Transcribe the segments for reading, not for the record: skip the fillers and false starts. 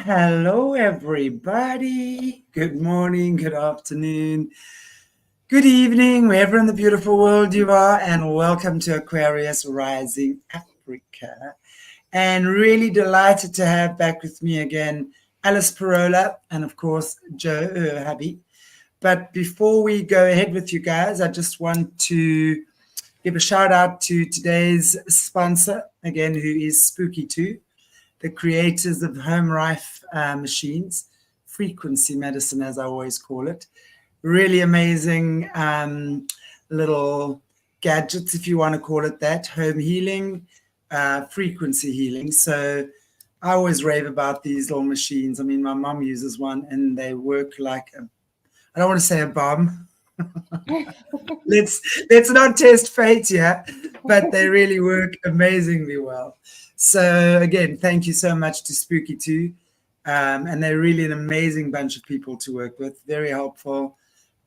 Hello, everybody. Good morning, good afternoon, good evening, wherever in the beautiful world you are, and welcome to Aquarius Rising Africa. And really delighted to have back with me again Alice Pirola and, of course, Joe Hubby. But before we go ahead with you guys, I just want to give a shout out to today's sponsor, again, who is Spooky 2, the creators of Home Rife machines, frequency medicine, as I always call it. Really amazing little gadgets, if you want to call it that, home healing, frequency healing. So I always rave about these little machines. I mean, my mom uses one and they work like I don't want to say a bomb. let's not test fate yet, but they really work amazingly well. So again, thank you so much to Spooky 2. And they're really an amazing bunch of people to work with, very helpful.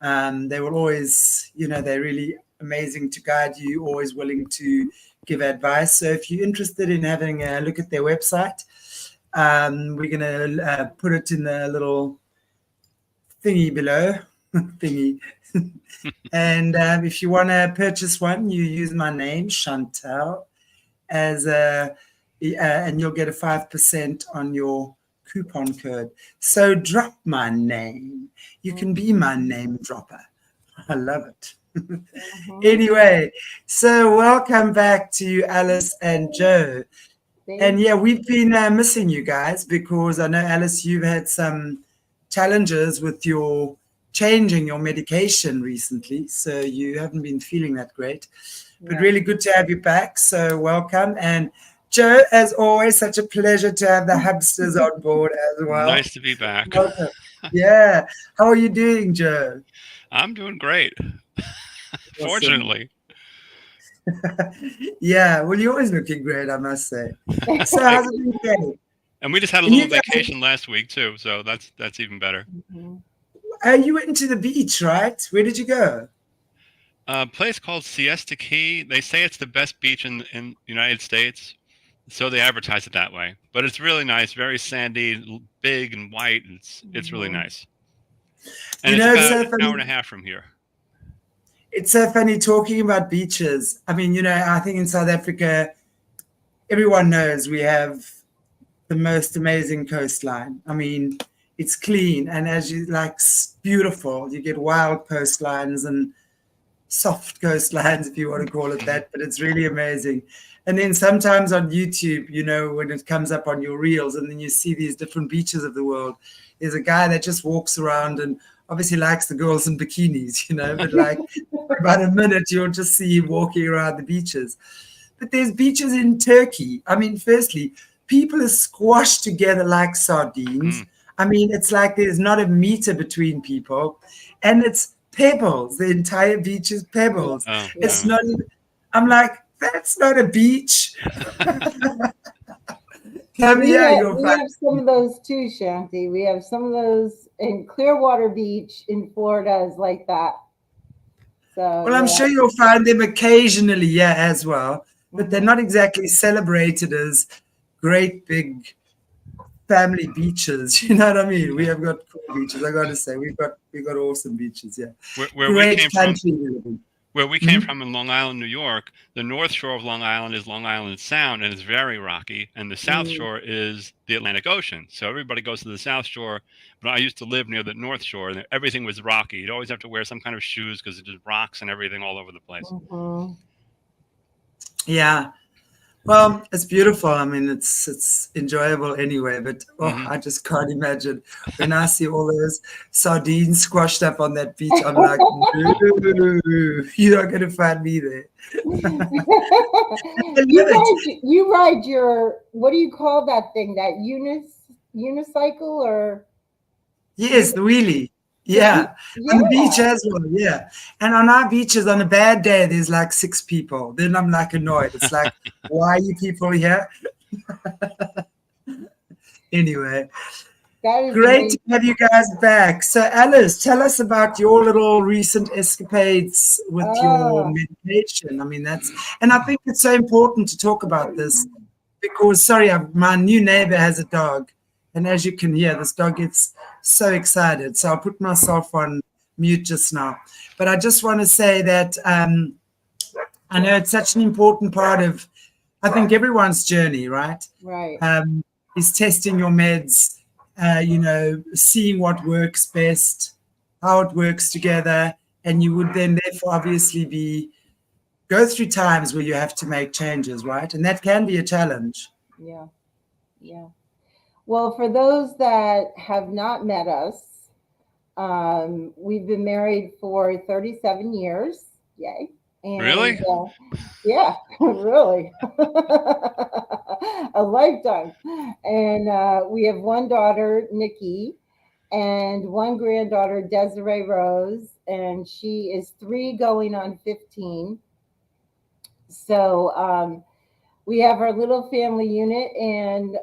They will always, they're really amazing to guide you, always willing to give advice. So if you're interested in having a look at their website, we're going to put it in the little thingy below. thingy. And if you want to purchase one, you use my name, Chantal, and you'll get a 5% on your coupon code. So drop my name. You can be my name dropper. I love it. Anyway, so welcome back to Alice and Joe. And yeah, we've been missing you guys because I know, Alice, you've had some challenges with your changing your medication recently, so you haven't been feeling that great. But really good to have you back. So welcome. And Joe, as always, such a pleasure to have the Hubsters on board as well. Nice to be back. Welcome. Yeah. How are you doing, Joe? I'm doing great. Fortunately. Yeah. Well, you're always looking great, I must say. So how's it been going? And we just had a little vacation last week too, so that's even better. You went to the beach, right? Where did you go? A place called Siesta Key. They say it's the best beach in the United States, so they advertise it that way. But it's really nice, very sandy, big and white. It's really nice. And it's about an hour and a half from here. It's so funny talking about beaches. I mean, I think in South Africa, everyone knows we have the most amazing coastline. I mean, it's clean and beautiful. You get wild coastlines and soft coastlines, if you want to call it that, but it's really amazing. And then sometimes on YouTube, when it comes up on your reels and then you see these different beaches of the world, there's a guy that just walks around and obviously likes the girls in bikinis, but for about a minute, you'll just see him walking around the beaches. But there's beaches in Turkey. I mean, firstly, people are squashed together like sardines. I mean, it's like there's not a meter between people, and it's pebbles. The entire beach is pebbles. It's not even, I'm like, that's not a beach. Come here, we have some of those too, Shanti. We have some of those in Clearwater Beach in Florida is like that. So, well, I'm sure you'll find them occasionally, as well. But they're not exactly celebrated as great big family beaches, you know what I mean? We have got cool beaches. I got to say, we've got awesome beaches. Yeah, where we came from in Long Island, New York, the North Shore of Long Island is Long Island Sound, and it's very rocky. And the South Shore is the Atlantic Ocean. So everybody goes to the South Shore. But I used to live near the North Shore, and everything was rocky. You'd always have to wear some kind of shoes because it's just rocks and everything all over the place. Yeah. Well, it's beautiful. I mean, it's enjoyable anyway, but I just can't imagine when I see all those sardines squashed up on that beach. I'm like, you're not going to find me there. you ride your, what do you call that thing? That unicycle or? Yes, the wheelie. Yeah, on the beach as well, yeah. And on our beaches, on a bad day, there's like 6 people. Then I'm like annoyed. It's like, why are you people here? Anyway, great to have you guys back. So Alice, tell us about your little recent escapades with your medication. I mean, and I think it's so important to talk about this because, my new neighbor has a dog. And as you can hear, this dog gets so excited. So I'll put myself on mute just now. But I just want to say that I know it's such an important part of, I think, everyone's journey, right? Right. Is testing your meds, seeing what works best, how it works together. And you would then therefore obviously go through times where you have to make changes, right? And that can be a challenge. Yeah. Well, for those that have not met us, we've been married for 37 years. Yay. And, really? Yeah, really. A lifetime. And we have one daughter, Nikki, and one granddaughter, Desiree Rose, and she is 3 going on 15. So we have our little family unit, and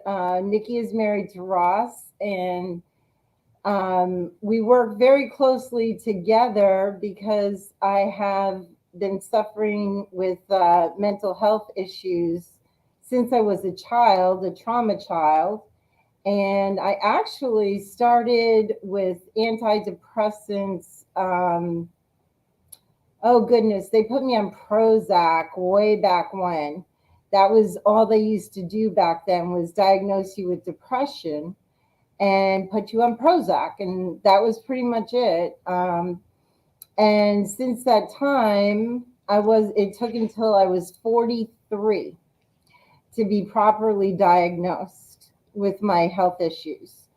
Nikki is married to Ross, and we work very closely together because I have been suffering with mental health issues since I was a child, a trauma child. And I actually started with antidepressants. Oh goodness, they put me on Prozac way back when. That was all they used to do back then, was diagnose you with depression and put you on Prozac, and that was pretty much it. And since that time, it took until I was 43 to be properly diagnosed with my health issues.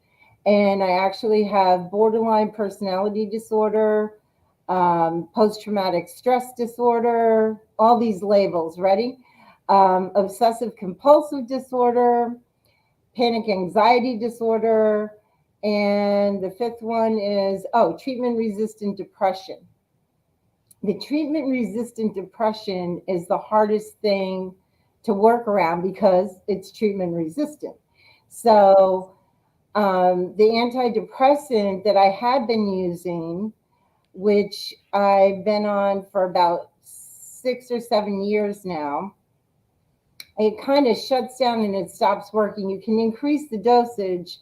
And I actually have borderline personality disorder, post-traumatic stress disorder, all these labels, ready? Obsessive compulsive disorder, panic anxiety disorder, and the 5th one is, treatment-resistant depression. The treatment-resistant depression is the hardest thing to work around because it's treatment-resistant. So the antidepressant that I had been using, which I've been on for about 6 or 7 years now, it kind of shuts down and it stops working. You can increase the dosage,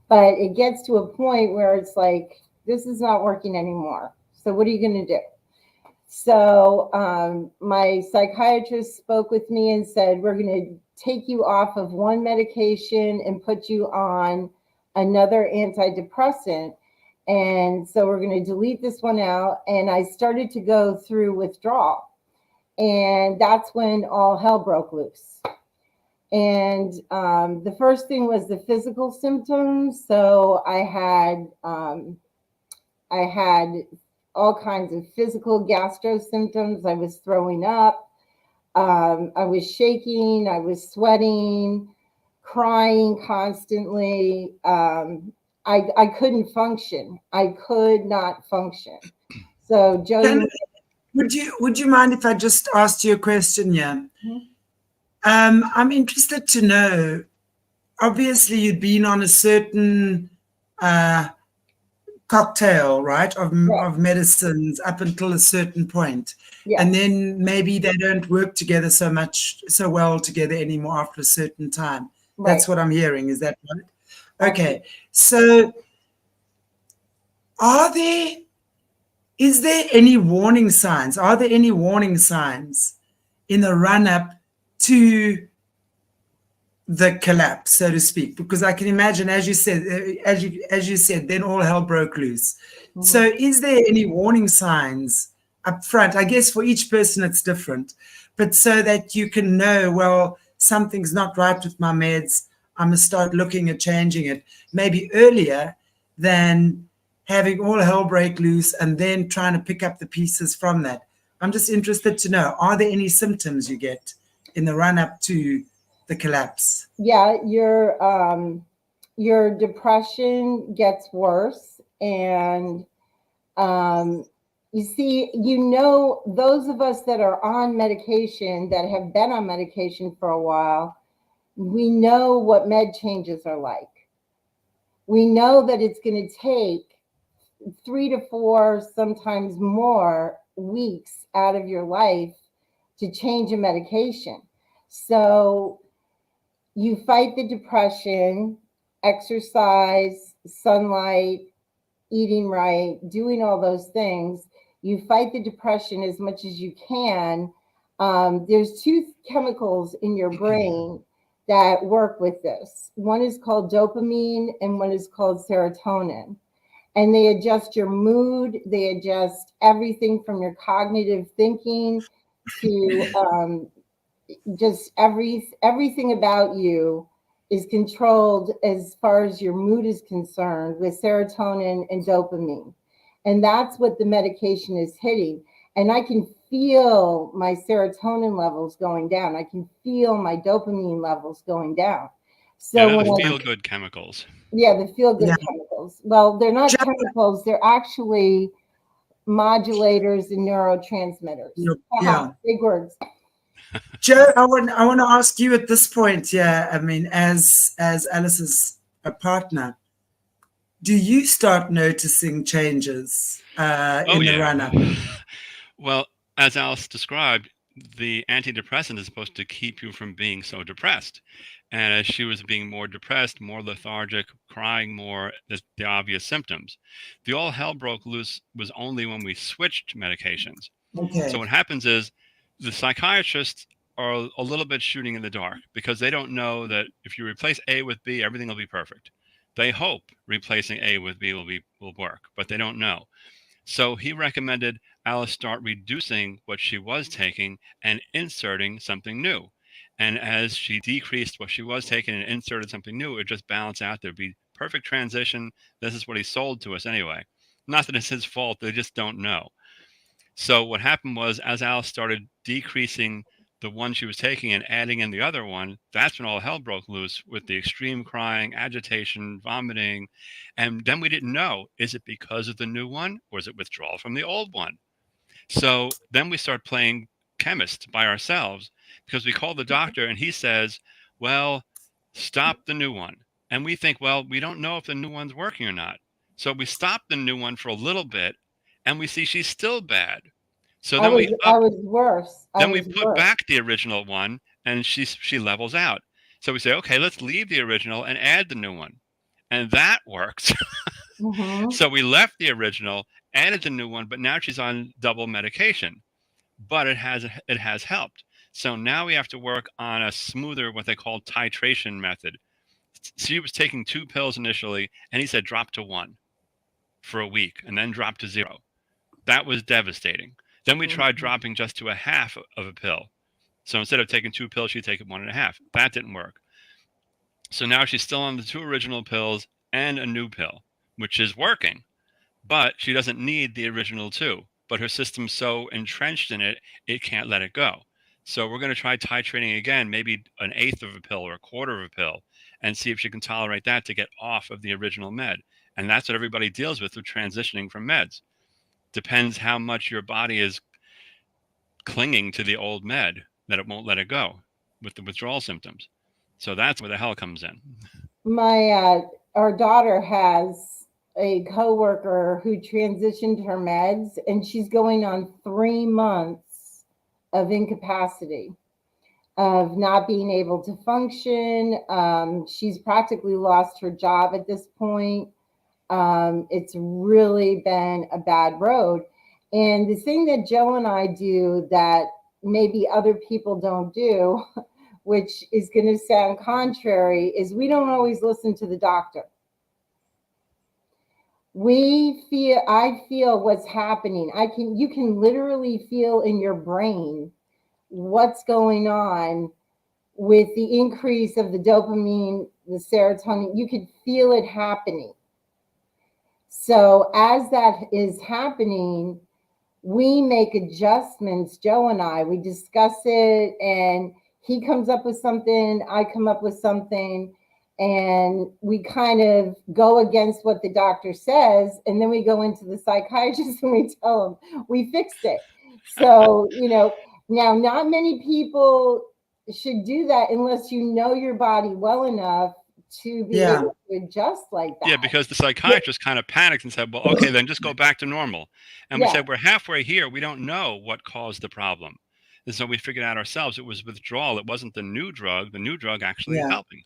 but it gets to a point where it's like, this is not working anymore. So what are you going to do? So my psychiatrist spoke with me and said, we're going to take you off of one medication and put you on another antidepressant. And so we're going to delete this one out. And I started to go through withdrawal. And that's when all hell broke loose. And the first thing was the physical symptoms. So I had all kinds of physical gastro symptoms. I was throwing up. I was shaking. I was sweating, crying constantly. I couldn't function. I could not function. So Jody, would you mind if I just asked you a question? Yeah. Mm-hmm. I'm interested to know, obviously you'd been on a certain cocktail, right, of medicines up until a certain point. Yeah. And then maybe they don't work together so well together anymore after a certain time. Right. That's what I'm hearing. Is that right? Okay. So is there any warning signs? Are there any warning signs in the run-up to the collapse, so to speak? Because I can imagine, as you said, then all hell broke loose. Mm-hmm. So is there any warning signs up front? I guess for each person it's different, but so that you can know, well, something's not right with my meds, I'm going to start looking at changing it, maybe earlier than having all hell break loose and then trying to pick up the pieces from that. I'm just interested to know, are there any symptoms you get in the run-up to the collapse? Yeah, your depression gets worse, and you see, those of us that are on medication, that have been on medication for a while, we know what med changes are like. We know that it's going to take 3 to 4, sometimes more weeks out of your life to change a medication. So you fight the depression, exercise, sunlight, eating right, doing all those things, you fight the depression as much as you can. There's two chemicals in your brain that work with this. One is called dopamine and one is called serotonin. And they adjust your mood. They adjust everything from your cognitive thinking to just everything about you is controlled as far as your mood is concerned with serotonin and dopamine. And that's what the medication is hitting. And I can feel my serotonin levels going down. I can feel my dopamine levels going down. So yeah, when the feel-good chemicals. Yeah, the feel-good chemicals. Well, they're not chemicals. They're actually modulators and neurotransmitters. Yeah. Big words. Joe, I want to ask you at this point, I mean, as Alice's a partner, do you start noticing changes in the run-up? Well, as Alice described, the antidepressant is supposed to keep you from being so depressed. And as she was being more depressed, more lethargic, crying more, the obvious symptoms. The all hell broke loose was only when we switched medications. Okay. So what happens is the psychiatrists are a little bit shooting in the dark because they don't know that if you replace A with B, everything will be perfect. They hope replacing A with B will work, but they don't know. So he recommended Alice start reducing what she was taking and inserting something new. And as she decreased what she was taking and inserted something new, it just balanced out. There'd be perfect transition. This is what he sold to us anyway. Not that it's his fault. They just don't know. So what happened was, as Alice started decreasing the one she was taking and adding in the other one, that's when all hell broke loose with the extreme crying, agitation, vomiting. And then we didn't know, is it because of the new one or is it withdrawal from the old one? So then we start playing chemist by ourselves because we call the doctor and he says, well, stop the new one. And we think, well, we don't know if the new one's working or not. So we stop the new one for a little bit and we see she's still bad. So then I was worse. Then we put back the original one and she levels out. So we say, okay, let's leave the original and add the new one. And that works. Mm-hmm. So we left the original, added the new one, but now she's on double medication. But it has helped. So now we have to work on a smoother, what they call titration method. She was taking 2 pills initially, and he said drop to 1 for a week and then drop to 0. That was devastating. Then we tried dropping just to a half of a pill. So instead of taking 2 pills, she'd take 1.5. That didn't work. So now she's still on the 2 original pills and a new pill, which is working, but she doesn't need the original 2. But her system's so entrenched in it, it can't let it go. So we're going to try titrating again, maybe 1/8 of a pill or 1/4 of a pill, and see if she can tolerate that to get off of the original med. And that's what everybody deals with transitioning from meds. Depends how much your body is clinging to the old med that it won't let it go with the withdrawal symptoms. So that's where the hell comes in. Our daughter has a coworker who transitioned her meds, and she's going on 3 months of incapacity, of not being able to function. She's practically lost her job at this point. It's really been a bad road. And the thing that Joe and I do that maybe other people don't do, which is going to sound contrary, is we don't always listen to the doctor. I feel what's happening. You can literally feel in your brain what's going on with the increase of the dopamine, the serotonin. You could feel it happening. So as that is happening, we make adjustments, Joe and I, we discuss it, and he comes up with something, I come up with something, and we kind of go against what the doctor says, and then we go into the psychiatrist and we tell him we fixed it. So, now not many people should do that unless you know your body well enough to be able to adjust like that. Yeah, because the psychiatrist kind of panicked and said, well, okay, then just go back to normal. And we said, we're halfway here. We don't know what caused the problem. And so we figured out ourselves it was withdrawal. It wasn't the new drug. The new drug actually is helping.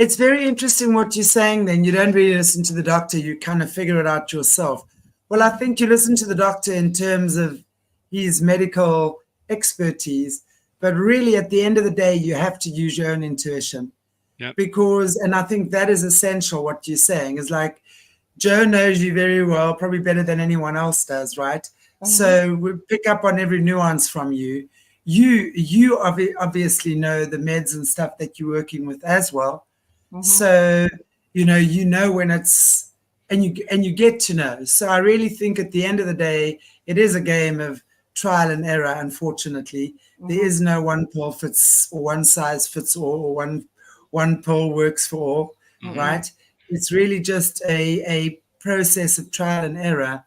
It's very interesting what you're saying then. You don't really listen to the doctor, you kind of figure it out yourself. Well, I think you listen to the doctor in terms of his medical expertise, but really at the end of the day, you have to use your own intuition. Yep. Because, and I think that is essential, what you're saying is like, Joe knows you very well, probably better than anyone else does, right? So we pick up on every nuance from you. You obviously know the meds and stuff that you're working with as well. So, you know when it's, and you get to know. So I really think at the end of the day, it is a game of trial and error, unfortunately. There is no one pill fits, or one size fits all, or one pill works for all, right? It's really just a process of trial and error.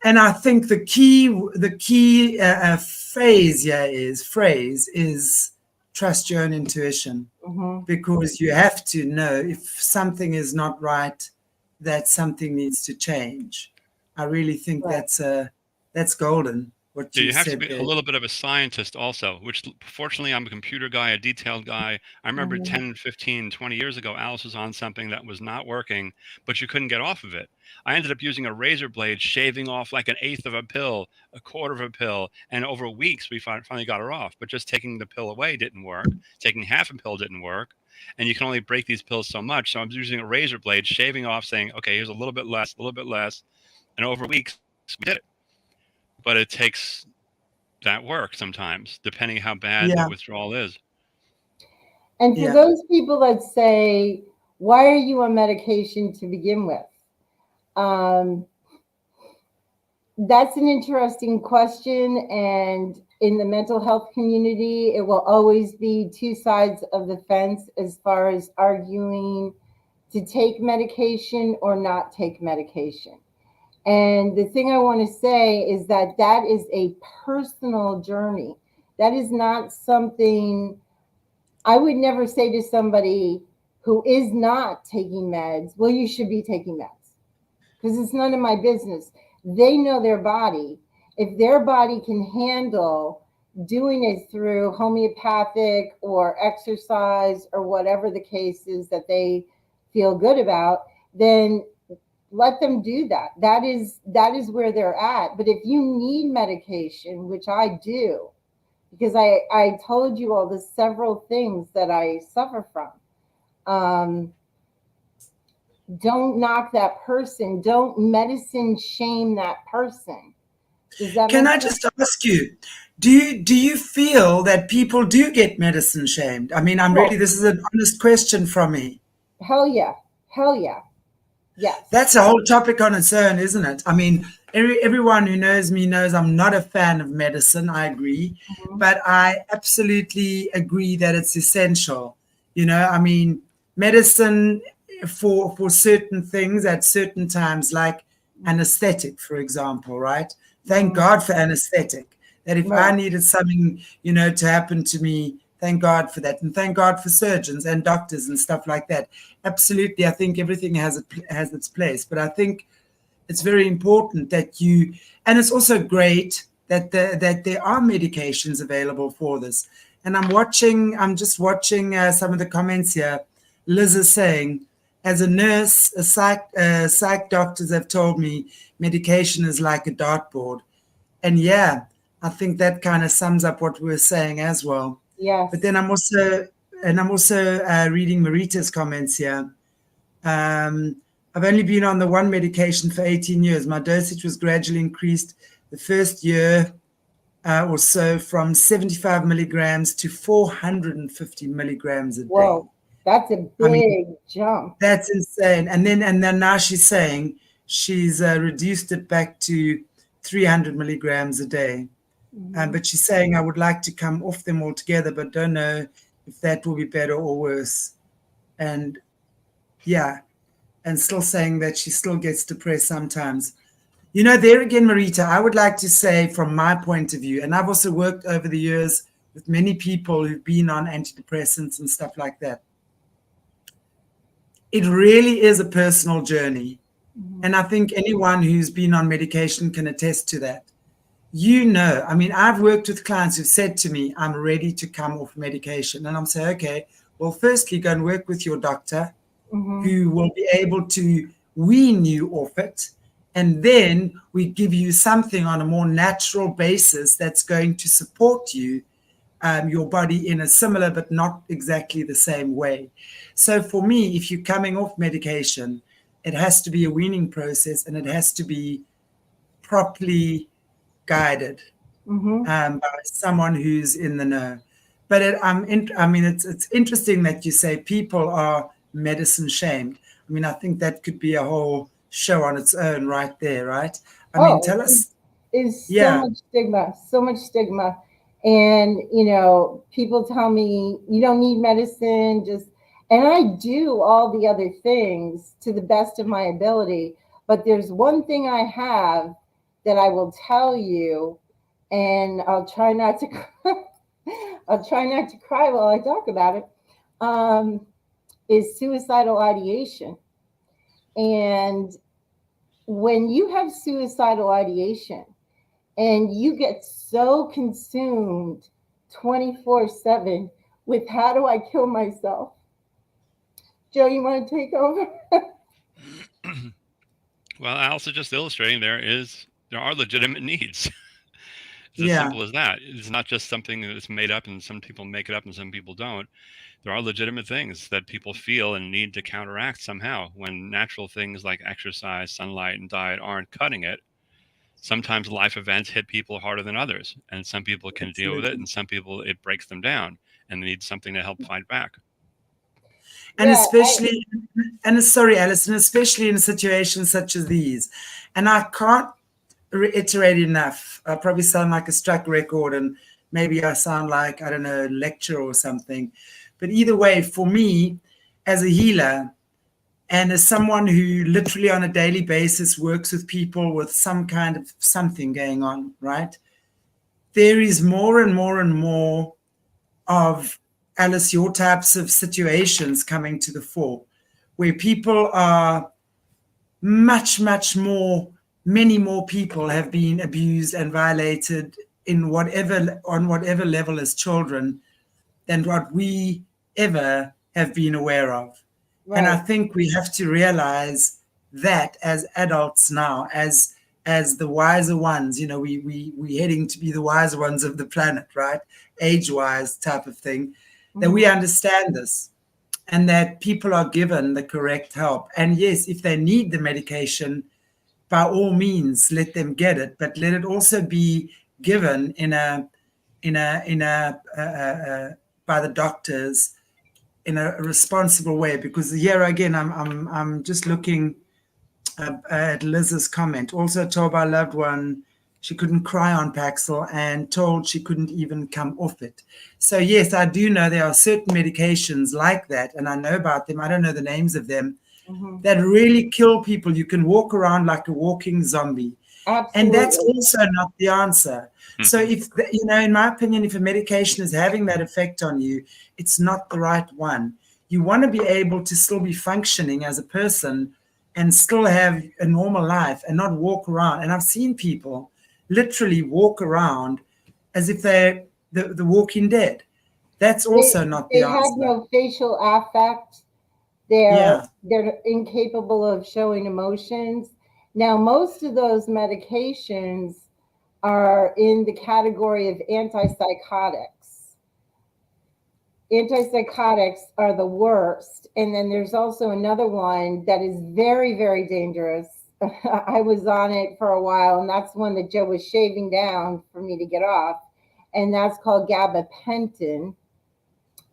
And I think the key phrase is trust your own intuition, because you have to know if something is not right, that something needs to change. I really think that's golden. What you have said to be there. a little bit of a scientist also, which fortunately I'm a computer guy, a detailed guy. I remember 10, 15, 20 years ago, Alice was on something that was not working, but you couldn't get off of it. I ended up using a razor blade, shaving off like an eighth of a pill, a quarter of a pill, and over weeks we finally got her off. But just taking the pill away didn't work. Taking half a pill didn't work. And you can only break these pills so much. So I'm using a razor blade, shaving off, saying, okay, here's a little bit less. And over weeks, we did it. But it takes that work sometimes, depending how bad the withdrawal is. And for those people that say, why are you on medication to begin with? That's an interesting question. And in the mental health community, it will always be two sides of the fence as far as arguing to take medication or not take medication. And the thing I want to say is that that is a personal journey. That is not something I would never say to somebody who is not taking meds, well, you should be taking meds, because it's none of my business. They know their body. If their body can handle doing it through homeopathic or exercise or whatever the case is that they feel good about, then let them do that. That is where they're at. But if you need medication, which I do, because I told you all the several things that I suffer from, don't knock that person. Don't medicine shame that person. Can I just ask you, do you feel that people do get medicine shamed? I mean, this is an honest question from me. Hell yeah. Yes. That's a whole topic on its own, isn't it? I mean, everyone who knows me knows I'm not a fan of medicine. I agree. But I absolutely agree that it's essential. I mean, medicine for certain things at certain times, like anesthetic, for example, right? Thank God for anesthetic. That if I needed something, to happen to me, thank God for that. And thank God for surgeons and doctors and stuff like that. Absolutely. I think everything has its place. But I think it's very important that and it's also great that there are medications available for this. And I'm just watching some of the comments here. Liz is saying, as a nurse, psych doctors have told me medication is like a dartboard. And I think that kind of sums up what we were saying as well. Yes. But then I'm also reading Marita's comments here. I've only been on the one medication for 18 years. My dosage was gradually increased the first year or so from 75 milligrams to 450 milligrams a day. Whoa, that's a big jump. That's insane. And then now she's saying she's reduced it back to 300 milligrams a day. But she's saying, I would like to come off them altogether, but don't know if that will be better or worse. And and still saying that she still gets depressed sometimes. There again, Marita, I would like to say from my point of view, and I've also worked over the years with many people who've been on antidepressants and stuff like that. It really is a personal journey. And I think anyone who's been on medication can attest to that. I mean, I've worked with clients who've said to me, I'm ready to come off medication. And I'm saying, okay, Well, firstly, go and work with your doctor, who will be able to wean you off it. And then we give you something on a more natural basis that's going to support you, your body in a similar but not exactly the same way. So for me, if you're coming off medication, it has to be a weaning process, and it has to be properly guided by someone who's in the know. But it's interesting that you say people are medicine shamed. I mean, I think that could be a whole show on its own right there, right? I mean, tell us. Is Yeah. so much stigma. And, you know, people tell me you don't need medicine, and I do all the other things to the best of my ability. But there's one thing I have that I will tell you, and I'll try not to I'll try not to cry while I talk about it, is suicidal ideation. And when you have suicidal ideation and you get so consumed 24/7 with how do I kill myself? Joe, you want to take over? Well, also just illustrating there are legitimate needs. It's as simple as that. It's not just something that's made up, and some people make it up and some people don't. There are legitimate things that people feel and need to counteract somehow. When natural things like exercise, sunlight, and diet aren't cutting it, sometimes life events hit people harder than others, and some people can deal with it, and some people it breaks them down, and they need something to help fight back. And sorry, Alison, especially in situations such as these. And I can't reiterate enough. I probably sound like a struck record, and maybe I sound like, I don't know, a lecturer or something. But either way, for me, as a healer and as someone who literally on a daily basis works with people with some kind of something going on, right? There is more and more and more of, Alice, your types of situations coming to the fore, where people are much, much more, many more people have been abused and violated on whatever level as children than what we ever have been aware of. Right. And I think we have to realize that as adults now, as the wiser ones, you know, we heading to be the wiser ones of the planet, right? Age-wise type of thing, that we understand this, and that people are given the correct help. And yes, if they need the medication, by all means, let them get it, but let it also be given in a by the doctors in a responsible way. Because here again, I'm just looking at Liz's comment. Also told by a loved one she couldn't cry on Paxil, and told she couldn't even come off it. So yes, I do know there are certain medications like that, and I know about them. I don't know the names of them, that really kill people. You can walk around like a walking zombie. Absolutely. And that's also not the answer. So if, you know, in my opinion, if a medication is having that effect on you, it's not the right one. You want to be able to still be functioning as a person and still have a normal life and not walk around. And I've seen people literally walk around as if they're the walking dead. That's also not the answer. They have no facial affect. They're incapable of showing emotions. Now, most of those medications are in the category of antipsychotics. Antipsychotics are the worst. And then there's also another one that is very, very dangerous. I was on it for a while, and that's one that Joe was shaving down for me to get off. And that's called gabapentin.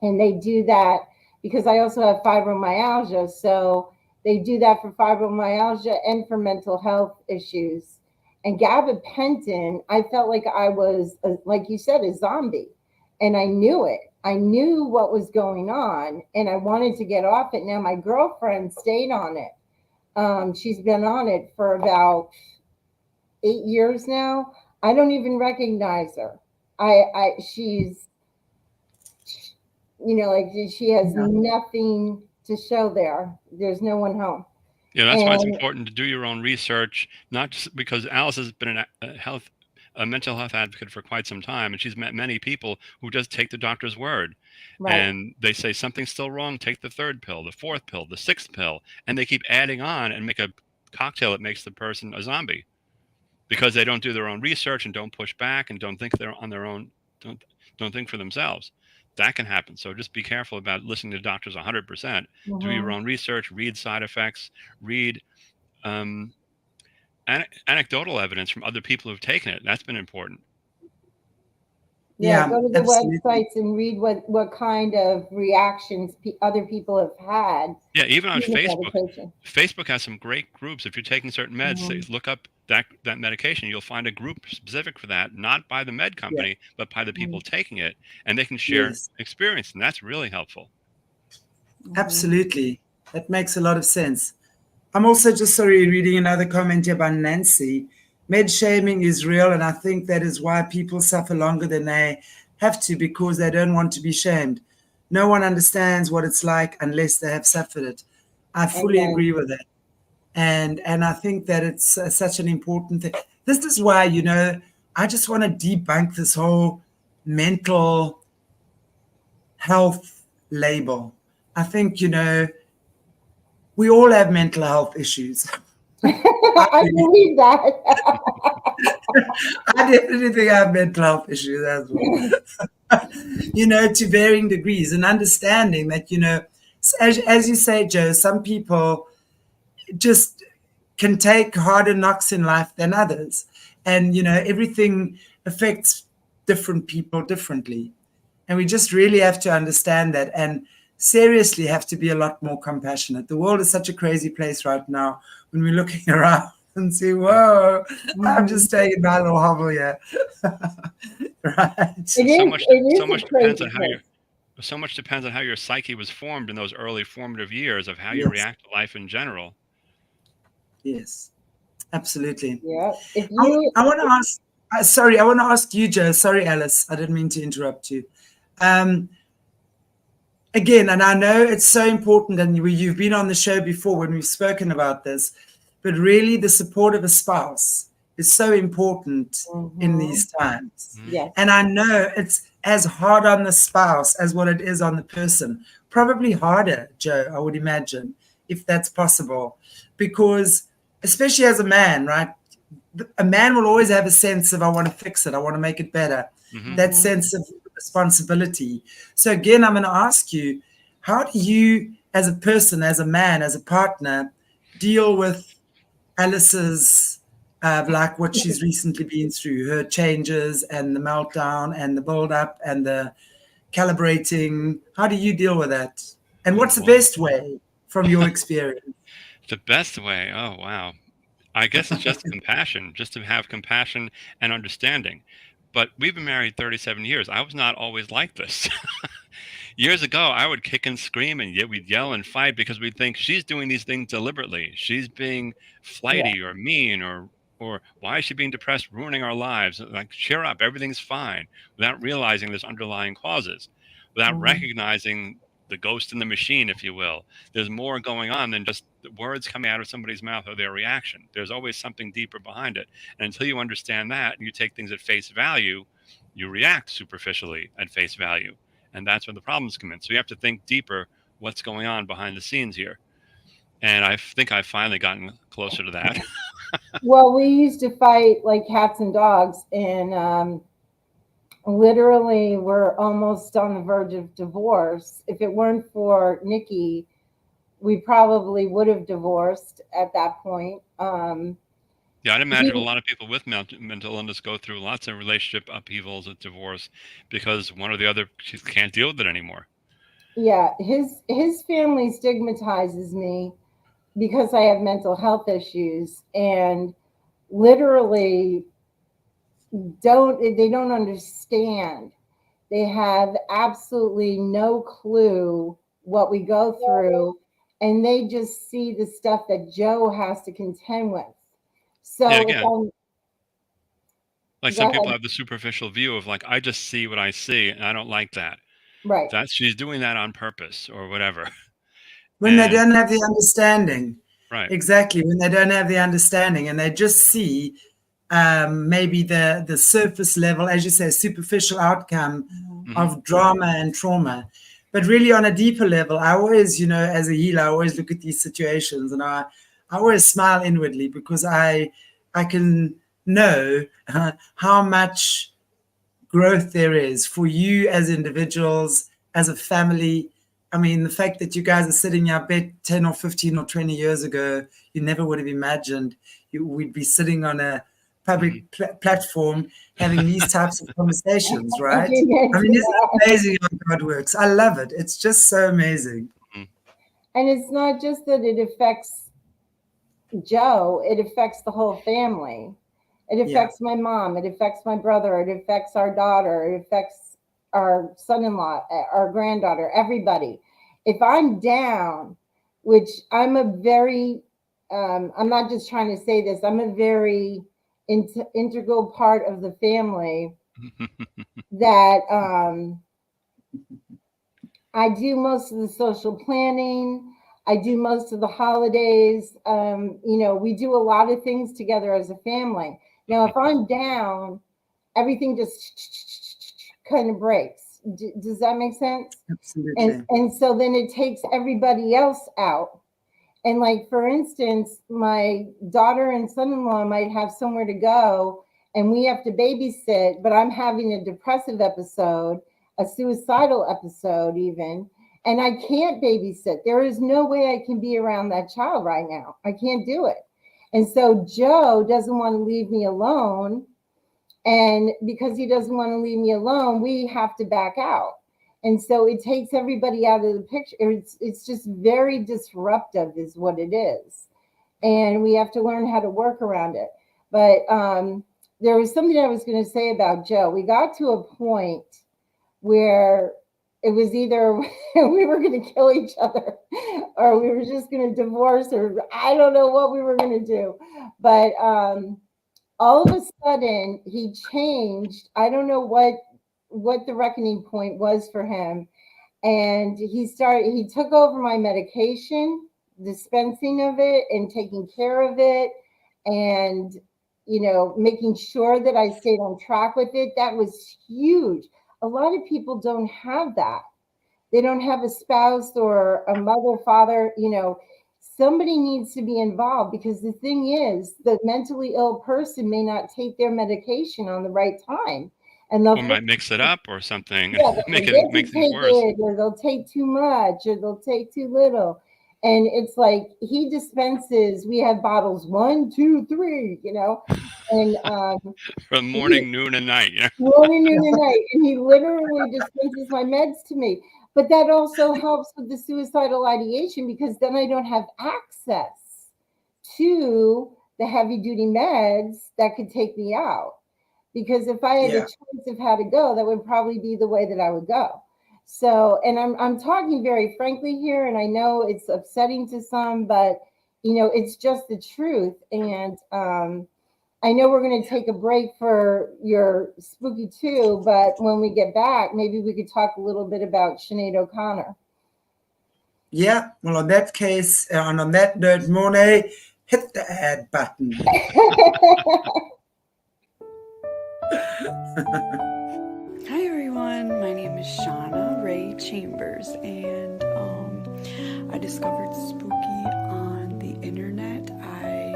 And they do that because I also have fibromyalgia. So they do that for fibromyalgia and for mental health issues. And gabapentin, I felt like I was, like you said, a zombie. And I knew it. I knew what was going on, and I wanted to get off it. Now, my girlfriend stayed on it. She's been on it for about 8 years now. I don't even recognize her. She's, you know, like she has nothing to show there. There's no one home. Yeah, that's why it's important to do your own research, not just because Alice has been a a mental health advocate for quite some time, and she's met many people who just take the doctor's word. Right. And they say something's still wrong, take the third pill, the fourth pill, the sixth pill, and they keep adding on and make a cocktail that makes the person a zombie because they don't do their own research and don't push back and don't think they're on their own, don't think for themselves. That can happen. So just be careful about listening to doctors 100%. Do your own research, read side effects, read anecdotal evidence from other people who've taken it. That's been important. Yeah, go to the websites and read what kind of reactions other people have had. Yeah, even on Facebook. Facebook has some great groups. If you're taking certain meds, say, look up that medication. You'll find a group specific for that, not by the med company, but by the people taking it, and they can share experience, and that's really helpful. Absolutely. That makes a lot of sense. I'm also just reading another comment here by Nancy. Med shaming is real, and I think that is why people suffer longer than they have to, because they don't want to be shamed. No one understands what it's like unless they have suffered it. I fully agree with that. And I think that it's such an important thing. This is why, I just want to debunk this whole mental health label. I think, we all have mental health issues. I believe that. I definitely think I have mental health issues as well. To varying degrees, and understanding that, as you say, Joe, some people just can take harder knocks in life than others. And, everything affects different people differently. And we just really have to understand that and seriously have to be a lot more compassionate. The world is such a crazy place right now when we're looking around and see, whoa, I'm just taking my little hobble here. Right. So much depends on how your psyche was formed in those early formative years of how you react to life in general. Yes, absolutely. Yeah. I want to ask, I want to ask you, Joe. Sorry, Alice, I didn't mean to interrupt you. Again, and I know it's so important, and you've been on the show before when we've spoken about this, but really the support of a spouse is so important in these times. Yes. And I know it's as hard on the spouse as what it is on the person. Probably harder, Joe, I would imagine, if that's possible. Because especially as a man, right? A man will always have a sense of, I want to fix it, I want to make it better. That sense of responsibility. So again, I'm going to ask you, how do you, as a person, as a man, as a partner, deal with Alice's, like what she's recently been through, her changes and the meltdown and the build-up and the calibrating? How do you deal with that? And what's the best way from your experience? The best way? Oh, wow. I guess it's just compassion, just to have compassion and understanding. But we've been married 37 years. I was not always like this. Years ago, I would kick and scream, and yet we'd yell and fight because we'd think she's doing these things deliberately. She's being flighty or mean, or why is she being depressed, ruining our lives? Like, cheer up, everything's fine, without realizing there's underlying causes, without recognizing the ghost in the machine, if you will. There's more going on than just the words coming out of somebody's mouth or their reaction. There's always something deeper behind it. And until you understand that and you take things at face value, you react superficially at face value. And that's where the problems come in. So you have to think deeper what's going on behind the scenes here. And I think I've finally gotten closer to that. Well, we used to fight like cats and dogs, and literally we're almost on the verge of divorce. If it weren't for Nikki, we probably would have divorced at that point. Yeah, I'd imagine a lot of people with mental illness go through lots of relationship upheavals at divorce because one or the other just can't deal with it anymore. Yeah, his family stigmatizes me because I have mental health issues, and literally they don't understand. They have absolutely no clue what we go through, and they just see the stuff that Joe has to contend with. So yeah, again, like some people have the superficial view of like, I just see what I see and I don't like that. Right. She's doing that on purpose or whatever. When they don't have the understanding. Right. Exactly. When they don't have the understanding and they just see maybe the surface level, as you say, superficial outcome of drama and trauma. But really on a deeper level, I always, you know, as a healer, I always look at these situations and I always smile inwardly, because I can know how much growth there is for you as individuals, as a family. I mean, the fact that you guys are sitting here, I bet 10 or 15 or 20 years ago, you never would have imagined we'd be sitting on a public platform having these types of conversations, right? I mean, isn't it amazing how God works? I love it. It's just so amazing. And it's not just that it affects Joe, it affects the whole family. It affects my mom, it affects my brother, it affects our daughter, it affects our son-in-law, our granddaughter, everybody. If I'm down, which I'm a very, I'm not just trying to say this, I'm a very integral part of the family that I do most of the social planning. I do most of the holidays. You know, we do a lot of things together as a family. Now, if I'm down, everything just kind of breaks. Does that make sense? Absolutely. And so then it takes everybody else out. And like, for instance, my daughter and son-in-law might have somewhere to go and we have to babysit, but I'm having a depressive episode, a suicidal episode even, and I can't babysit. There is no way I can be around that child right now. I can't do it. And so Joe doesn't want to leave me alone. And because he doesn't want to leave me alone, we have to back out. And so it takes everybody out of the picture. It's just very disruptive is what it is. And we have to learn how to work around it. But there was something I was going to say about Joe. We got to a point where it was either we were going to kill each other or we were just going to divorce, or I don't know what we were going to do. But all of a sudden he changed. I don't know what the reckoning point was for him. And he took over my medication, dispensing of it and taking care of it. And, you know, making sure that I stayed on track with it. That was huge. A lot of people don't have that. They don't have a spouse or a mother, father, you know, somebody needs to be involved, because the thing is, the mentally ill person may not take their medication on the right time. And they'll might mix it up or something. Yeah, make things worse. or they'll take too much, or they'll take too little. And it's like he dispenses, we have bottles 1, 2, 3, you know, and from morning, noon, and night. Yeah. Morning, noon, and night. And he literally dispenses my meds to me. But that also helps with the suicidal ideation, because then I don't have access to the heavy duty meds that could take me out. Because if I had a choice of how to go, that would probably be the way that I would go. So, and I'm talking very frankly here, and I know it's upsetting to some, but you know, it's just the truth. And I know we're going to take a break for your Spooky 2, but when we get back, maybe we could talk a little bit about Sinead O'Connor. Yeah, well, on that case, and on that note, Monet, hit the add button. Hi everyone, my name is Shawna Ray Chambers, and I discovered Spooky on the internet. I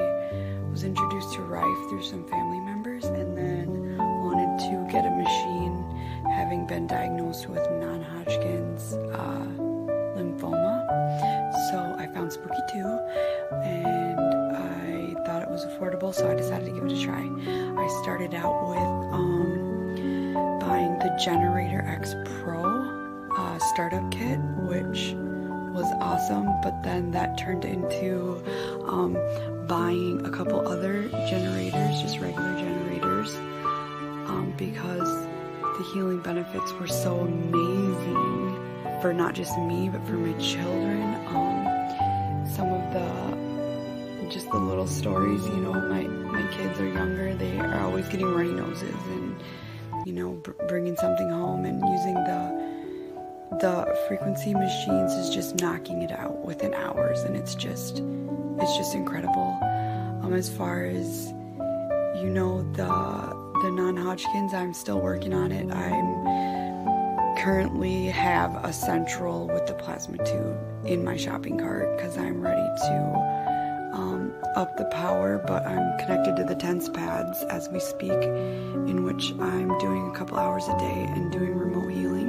was introduced to Rife through some family members, and then wanted to get a machine, having been diagnosed with Non-Hodgkin's lymphoma. So I found Spooky 2, and I thought it was affordable, so I decided to give it a try. I started out with buying the Generator X Pro startup kit, which was awesome, but then that turned into buying a couple other generators, just regular generators, because the healing benefits were so amazing for not just me, but for my children. Some of the little stories, you know, my kids are younger, they are always getting runny noses, and you know, bringing something home and using the frequency machines is just knocking it out within hours, and it's just incredible. As far as, you know, the non-Hodgkins, I'm still working on it. I'm currently have a central with the plasma tube in my shopping cart because I'm ready to up the power, but I'm connected to the TENS pads as we speak, in which I'm doing a couple hours a day and doing remote healing.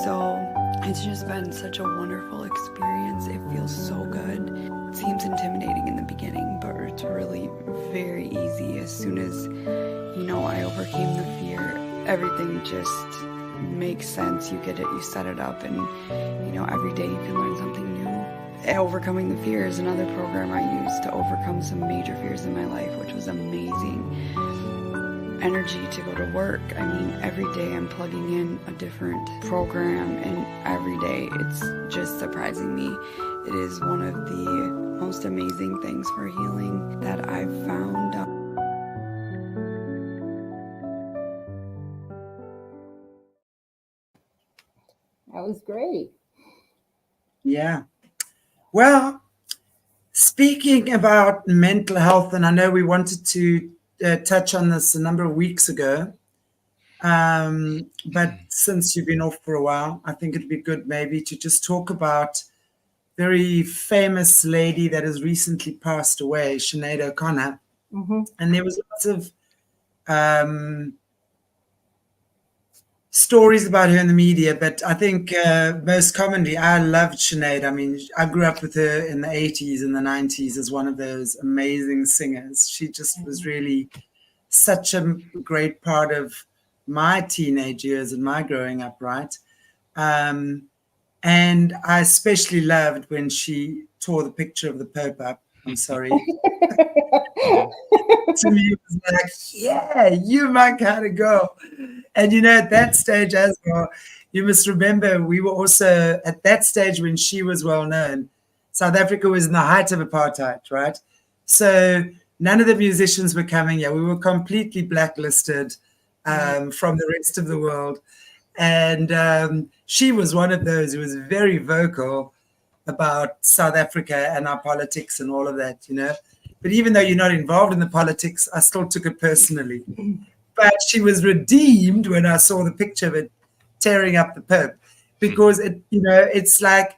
So it's just been such a wonderful experience. It feels so good. It seems intimidating in the beginning, but it's really very easy. As soon as, you know, I overcame the fear, everything just makes sense. You get it, you set it up, and, you know, every day you can learn something new. Overcoming the Fear is another program I used to overcome some major fears in my life, which was amazing. Energy to go to work. I mean, every day I'm plugging in a different program, and every day it's just surprising me. It is one of the most amazing things for healing that I've found. That was great. Yeah. Well, speaking about mental health, and I know we wanted to touch on this a number of weeks ago, but since you've been off for a while, I think it'd be good maybe to just talk about very famous lady that has recently passed away, Sinead O'Connor. Mm-hmm. And there was lots of stories about her in the media, but I think most commonly, I loved Sinead. I mean, I grew up with her in the 80s and the 90s as one of those amazing singers. She just was really such a great part of my teenage years and my growing up, right? And I especially loved when she tore the picture of the Pope up. I'm sorry. To me, it was like, yeah, you my kind of girl. And, you know, at that stage as well, you must remember we were also at that stage when she was well known. South Africa was in the height of apartheid, right? So none of the musicians were coming here. We were completely blacklisted from the rest of the world. And she was one of those who was very vocal about South Africa and our politics and all of that, you know. But even though you're not involved in the politics, I still took it personally. But she was redeemed when I saw the picture of it tearing up the Pope, because it, you know, it's like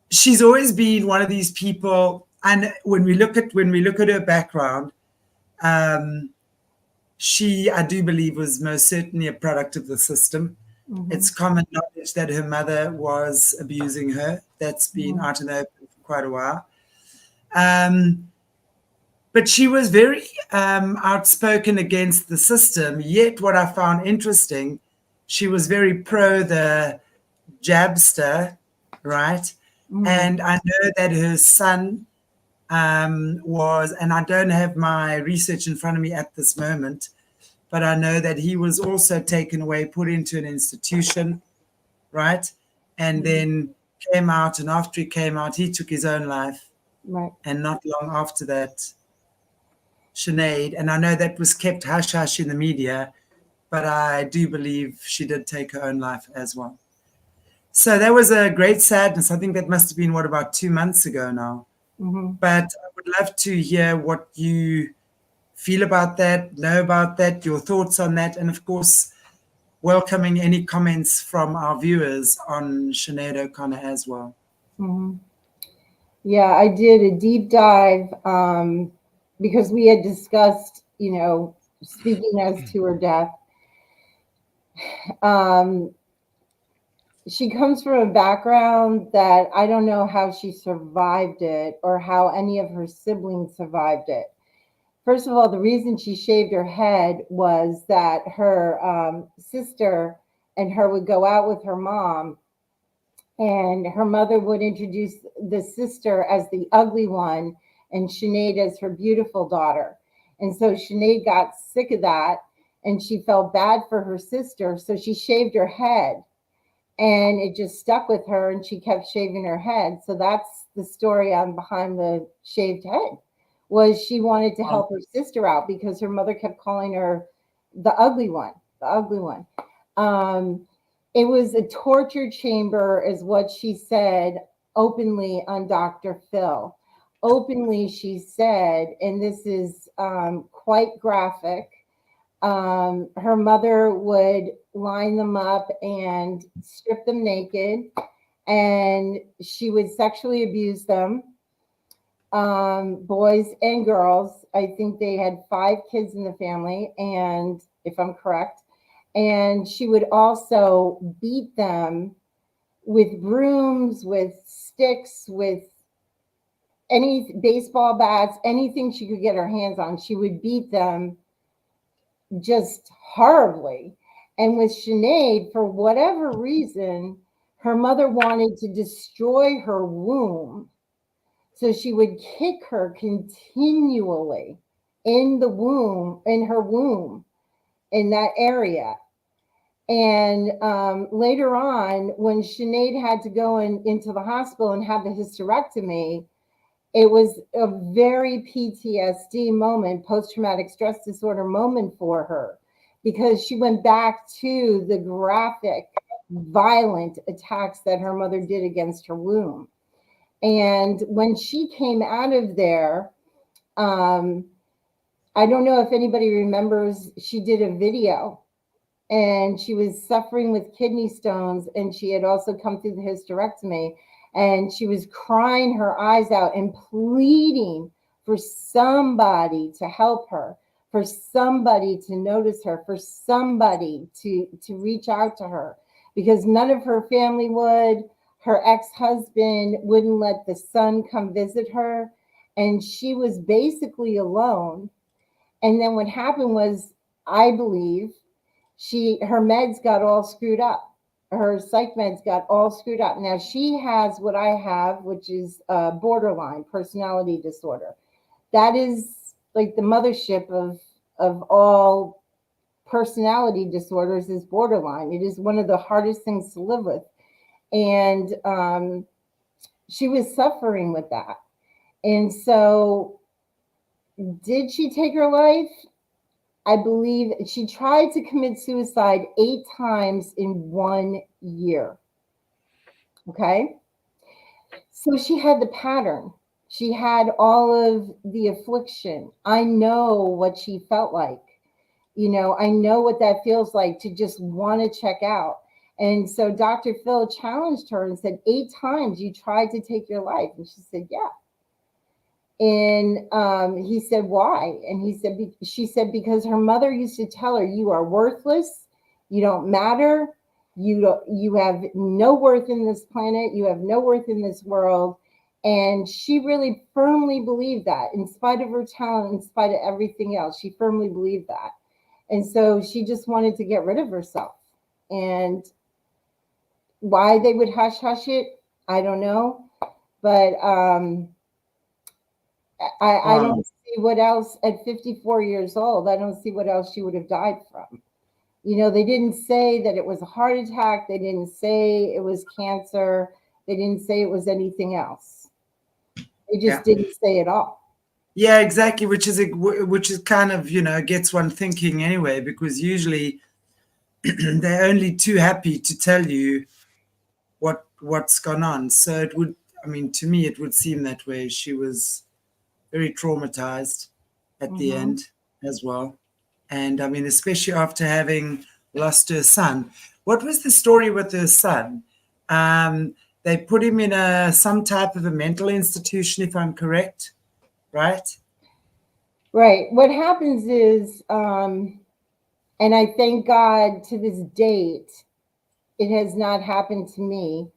she's always been one of these people. And when we look at her background, she, I do believe, was most certainly a product of the system. Mm-hmm. It's common knowledge that her mother was abusing her. That's been out in the open for quite a while. But she was very outspoken against the system. Yet what I found interesting, she was very pro the jabster, right? Mm. And I know that her son was, and I don't have my research in front of me at this moment, but I know that he was also taken away, put into an institution, right? And then came out, and after he came out, he took his own life. Right. And not long after that, Sinead, and I know that was kept hush-hush in the media, but I do believe she did take her own life as well. So that was a great sadness. I think that must have been, about 2 months ago now. Mm-hmm. But I would love to hear what you feel about that, know about that, your thoughts on that, and of course, welcoming any comments from our viewers on Sinead O'Connor as well. Mm-hmm. Yeah, I did a deep dive because we had discussed, you know, speaking as to her death. She comes from a background that I don't know how she survived it or how any of her siblings survived it. First of all, the reason she shaved her head was that her sister and her would go out with her mom, and her mother would introduce the sister as the ugly one and Sinead as her beautiful daughter. And so Sinead got sick of that, and she felt bad for her sister, so she shaved her head. And it just stuck with her, and she kept shaving her head. So that's the story on behind the shaved head, was she wanted to help her sister out because her mother kept calling her the ugly one, the ugly one. It was a torture chamber, is what she said openly on Dr. Phil. openly she said, and this is quite graphic, her mother would line them up and strip them naked, and she would sexually abuse them, boys and girls. I think they had 5 kids in the family, and if I'm correct, and she would also beat them with brooms, with sticks, with any baseball bats, anything she could get her hands on. She would beat them just horribly. And with Sinead, for whatever reason, her mother wanted to destroy her womb. So she would kick her continually in the womb, in her womb, in that area. And later on, when Sinead had to go into the hospital and have the hysterectomy, it was a very PTSD moment, post-traumatic stress disorder moment for her, because she went back to the graphic, violent attacks that her mother did against her womb. And when she came out of there, I don't know if anybody remembers, she did a video, and she was suffering with kidney stones, and she had also come through the hysterectomy, and she was crying her eyes out and pleading for somebody to help her, for somebody to notice her, for somebody to reach out to her, because none of her family would. Her ex-husband wouldn't let the son come visit her, and she was basically alone. And then what happened was, I believe, her meds got all screwed up. Her psych meds got all screwed up. Now she has what I have, which is borderline personality disorder. That is like the mothership of all personality disorders is borderline. It is one of the hardest things to live with. And she was suffering with that. And so did she take her life? I believe she tried to commit suicide 8 times in 1 year. Okay. So she had the pattern. She had all of the affliction. I know what she felt like. You know, I know what that feels like to just want to check out. And so Dr. Phil challenged her and said, 8 times you tried to take your life. And she said, yeah. And he said, why? And she said, because her mother used to tell her, you are worthless. You don't matter. You have no worth in this planet. You have no worth in this world. And she really firmly believed that, in spite of her talent, in spite of everything else, she firmly believed that. And so she just wanted to get rid of herself. And why they would hush hush it, I don't know. But I don't see what else at 54 years old. I don't see what else she would have died from. You know, they didn't say that it was a heart attack. They didn't say it was cancer. They didn't say it was anything else. They just didn't say it all. Yeah, exactly. Which is kind of, you know, gets one thinking anyway, because usually they're only too happy to tell you what's gone on. So it would, I mean, to me, it would seem that way. She was very traumatized at the end as well. And I mean, especially after having lost her son. What was the story with her son? They put him in some type of a mental institution, if I'm correct, right? Right. What happens is, and I thank God to this date, it has not happened to me,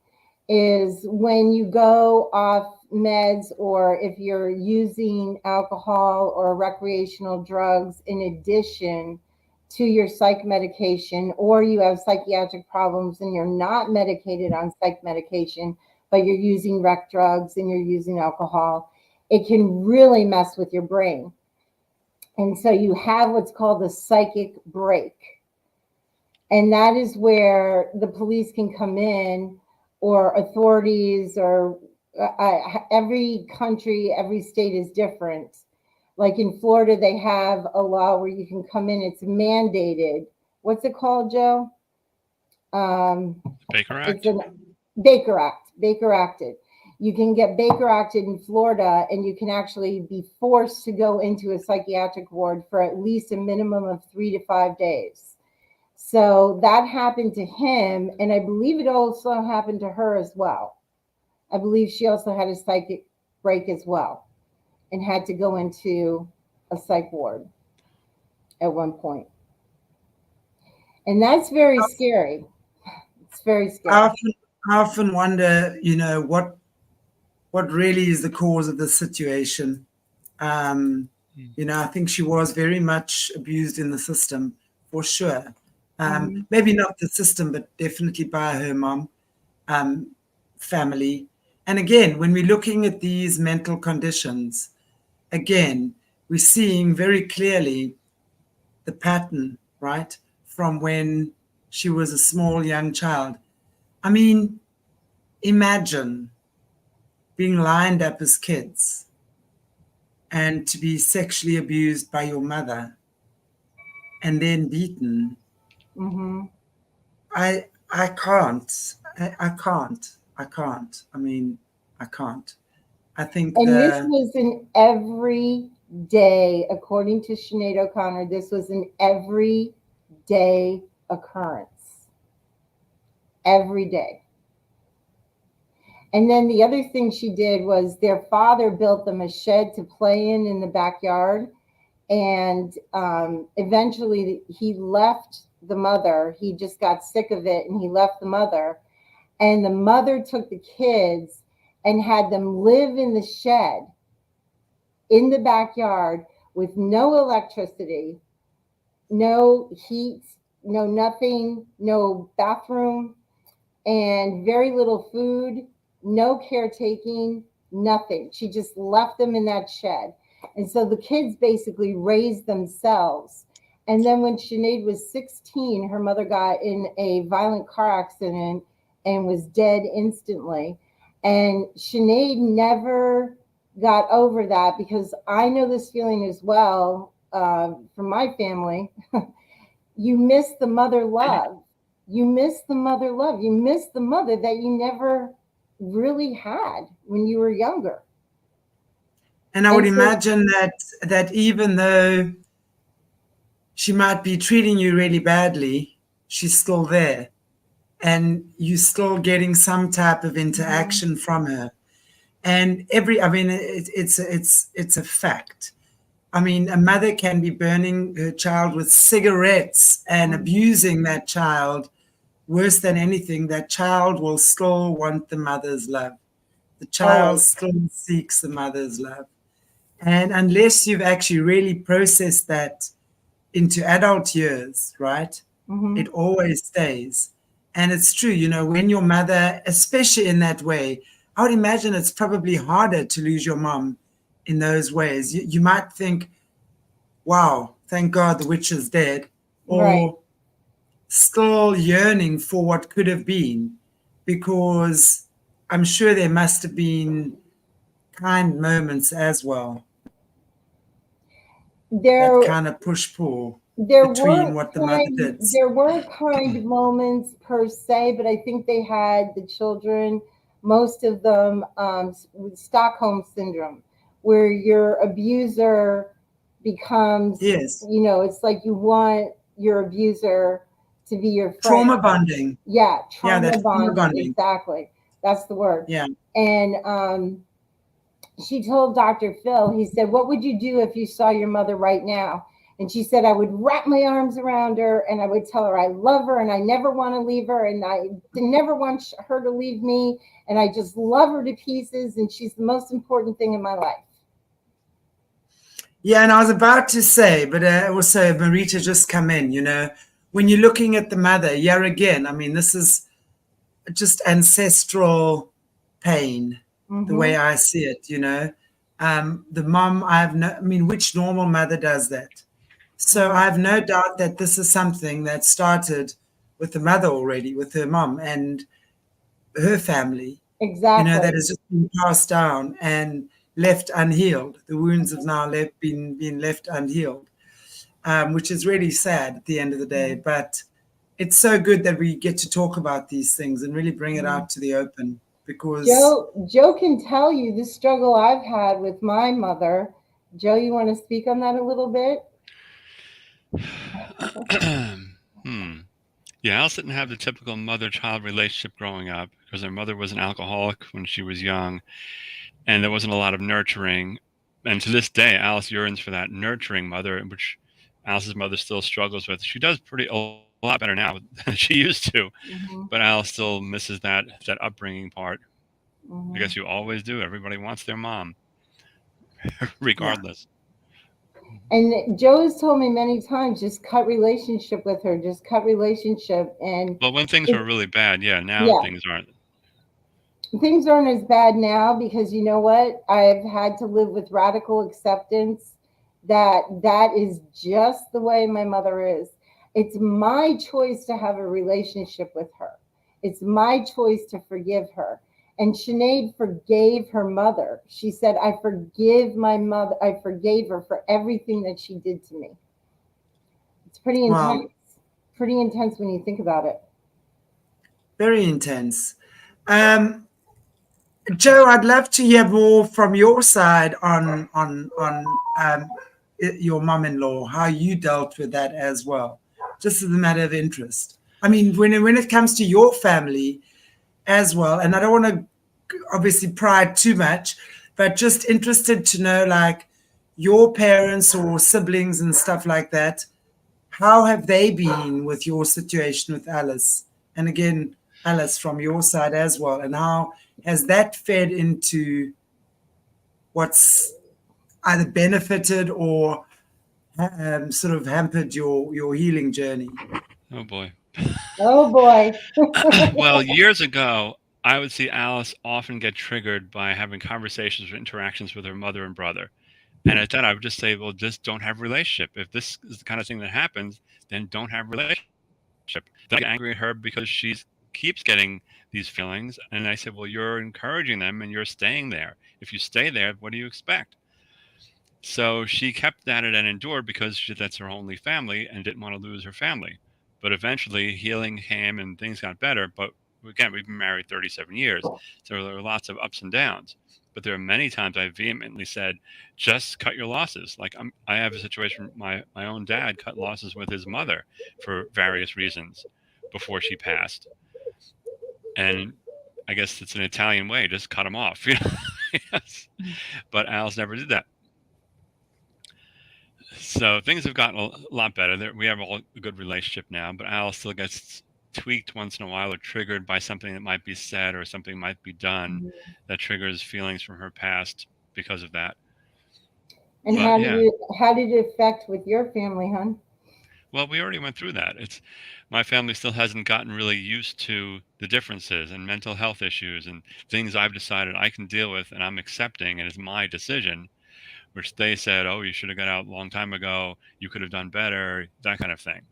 is when you go off meds, or if you're using alcohol or recreational drugs in addition to your psych medication, or you have psychiatric problems and you're not medicated on psych medication, but you're using rec drugs and you're using alcohol, it can really mess with your brain. And so you have what's called a psychic break. And that is where the police can come in, or authorities, or every country, every state is different. Like in Florida, they have a law where you can come in. It's mandated. What's it called, Joe? Baker Act. Baker Act. Baker Acted. you can get Baker acted in Florida, and you can actually be forced to go into a psychiatric ward for at least a minimum of 3 to 5 days. So that happened to him, and I believe it also happened to her as well. I believe she also had a psychic break as well and had to go into a psych ward at one point. And that's very scary. It's very scary. I often wonder, you know, what really is the cause of the situation. You know, I think she was very much abused in the system, for sure. Maybe not the system, but definitely by her mom, family. And again, when we're looking at these mental conditions, again, we're seeing very clearly the pattern, right, from when she was a small young child. I mean, imagine being lined up as kids and to be sexually abused by your mother and then beaten. I can't. I can't. I mean, I can't. I think. And this was an everyday, according to Sinead O'Connor, this was an everyday occurrence. Every day. And then the other thing she did was their father built them a shed to play in the backyard. And eventually he left the mother. He just got sick of it and he left the mother. And the mother took the kids and had them live in the shed in the backyard with no electricity, no heat, no nothing, no bathroom, and very little food, no caretaking, nothing. She just left them in that shed. And so the kids basically raised themselves. And then when Sinead was 16, her mother got in a violent car accident and was dead instantly. And Sinead never got over that, because I know this feeling as well from my family. You miss the mother love. You miss the mother love. You miss the mother that you never really had when you were younger. And I would imagine that even though she might be treating you really badly, she's still there, and you're still getting some type of interaction from her. And it's a fact. I mean, a mother can be burning her child with cigarettes and abusing that child. Worse than anything, that child will still want the mother's love. The child still seeks the mother's love. And unless you've actually really processed that into adult years, right, it always stays. And it's true, you know, when your mother, especially in that way, I would imagine it's probably harder to lose your mom in those ways. You might think, wow, thank God the witch is dead. Or still yearning for what could have been, because I'm sure there must have been kind moments as well. That kind of push-pull between what the mother did. There weren't kind moments per se, but I think they had, the children, most of them, with Stockholm syndrome, where your abuser becomes, you know, it's like you want your abuser to be your friend. Trauma bonding. Yeah, trauma bonding. Exactly. That's the word. Yeah. And she told Dr. Phil, he said, what would you do if you saw your mother right now? And she said, I would wrap my arms around her and I would tell her I love her and I never want to leave her and I never want her to leave me. And I just love her to pieces. And she's the most important thing in my life. Yeah, and I was about to say, but also Marita just come in, you know, when you're looking at the mother, again, I mean, this is just ancestral pain, the way I see it, you know. The mom, which normal mother does that? So I have no doubt that this is something that started with the mother already, with her mom and her family. Exactly. You know, that has just been passed down and left unhealed. The wounds have now been left unhealed. Which is really sad at the end of the day. But it's so good that we get to talk about these things and really bring it out to the open. because Joe can tell you the struggle I've had with my mother. Joe, you want to speak on that a little bit? Yeah, Alice didn't have the typical mother-child relationship growing up because her mother was an alcoholic when she was young, and there wasn't a lot of nurturing. And to this day, Alice yearns for that nurturing mother, which Alice's mother still struggles with. She does a lot better now than she used to, but Alice still misses that upbringing part. I guess you always do. Everybody wants their mom, regardless. And Joe has told me many times, just cut relationship with her, just cut relationship. And well, when things were really bad, now things aren't. Things aren't as bad now because you know what? I've had to live with radical acceptance that is just the way my mother is. It's my choice to have a relationship with her. It's my choice to forgive her. And Sinead forgave her mother. She said, I forgive my mother. I forgave her for everything that she did to me. It's pretty intense. Wow. Pretty intense when you think about it. Very intense. Joe, I'd love to hear more from your side on your mom-in-law, how you dealt with that as well, just as a matter of interest. I mean, when it comes to your family as well, and I don't want to obviously pry too much, but just interested to know, like, your parents or siblings and stuff like that, how have they been with your situation with Alice? And again, Alice, from your side as well, and how has that fed into what's either benefited or sort of hampered your healing journey? Oh, boy. Oh, boy. Well, years ago, I would see Alice often get triggered by having conversations or interactions with her mother and brother. And at that, I would just say, well, just don't have a relationship. If this is the kind of thing that happens, then don't have a relationship. Then I get angry at her because she keeps getting these feelings. And I said, well, you're encouraging them and you're staying there. If you stay there, what do you expect? So she kept at it and endured because that's her only family and didn't want to lose her family. But eventually healing came and things got better. But again, we've been married 37 years. So there are lots of ups and downs. But there are many times I vehemently said, just cut your losses. Like I have a situation, my own dad cut losses with his mother for various reasons before she passed. And I guess it's an Italian way, just cut them off. Yes. But Alice never did that. So things have gotten a lot better. We have a good relationship now, but Alice still gets tweaked once in a while or triggered by something that might be said or something might be done that triggers feelings from her past because of that. And how did it affect with your family, hon? Well, we already went through that. My family still hasn't gotten really used to the differences and mental health issues and things I've decided I can deal with and I'm accepting and it's my decision, which they said, oh, you should have got out a long time ago. You could have done better, that kind of thing.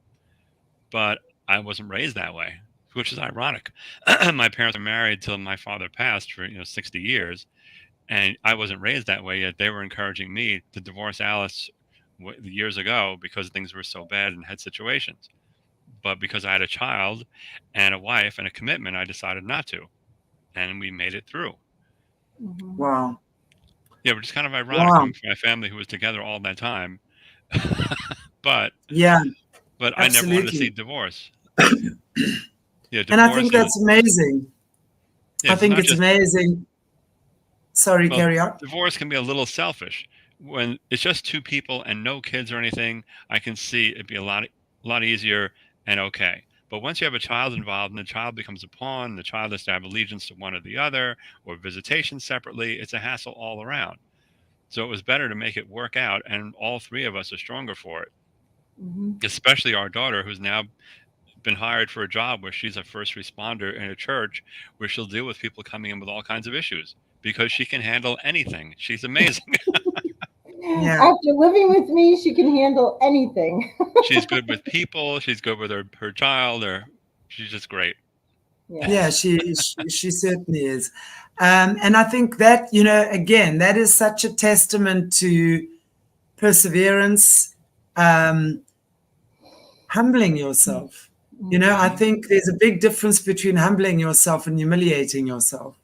But I wasn't raised that way, which is ironic. My parents were married till my father passed for 60 years, and I wasn't raised that way. Yet they were encouraging me to divorce Alice years ago because things were so bad in head situations. But because I had a child and a wife and a commitment, I decided not to, and we made it through. Wow. Yeah, which is kind of ironic coming from my family who was together all that time. But absolutely. I never wanted to see divorce. And I think that's amazing. I think it's amazing. Sorry, carry on. Divorce can be a little selfish. When it's just two people and no kids or anything, I can see it'd be a lot easier and okay. But once you have a child involved and the child becomes a pawn, the child has to have allegiance to one or the other or visitation separately, it's a hassle all around. So it was better to make it work out, and all three of us are stronger for it. Especially our daughter, who's now been hired for a job where she's a first responder in a church where she'll deal with people coming in with all kinds of issues because she can handle anything. She's amazing. After living with me, she can handle anything. She's good with people. She's good with her child. She's just great. Yeah, she certainly is. And I think that, again, that is such a testament to perseverance, humbling yourself. I think there's a big difference between humbling yourself and humiliating yourself.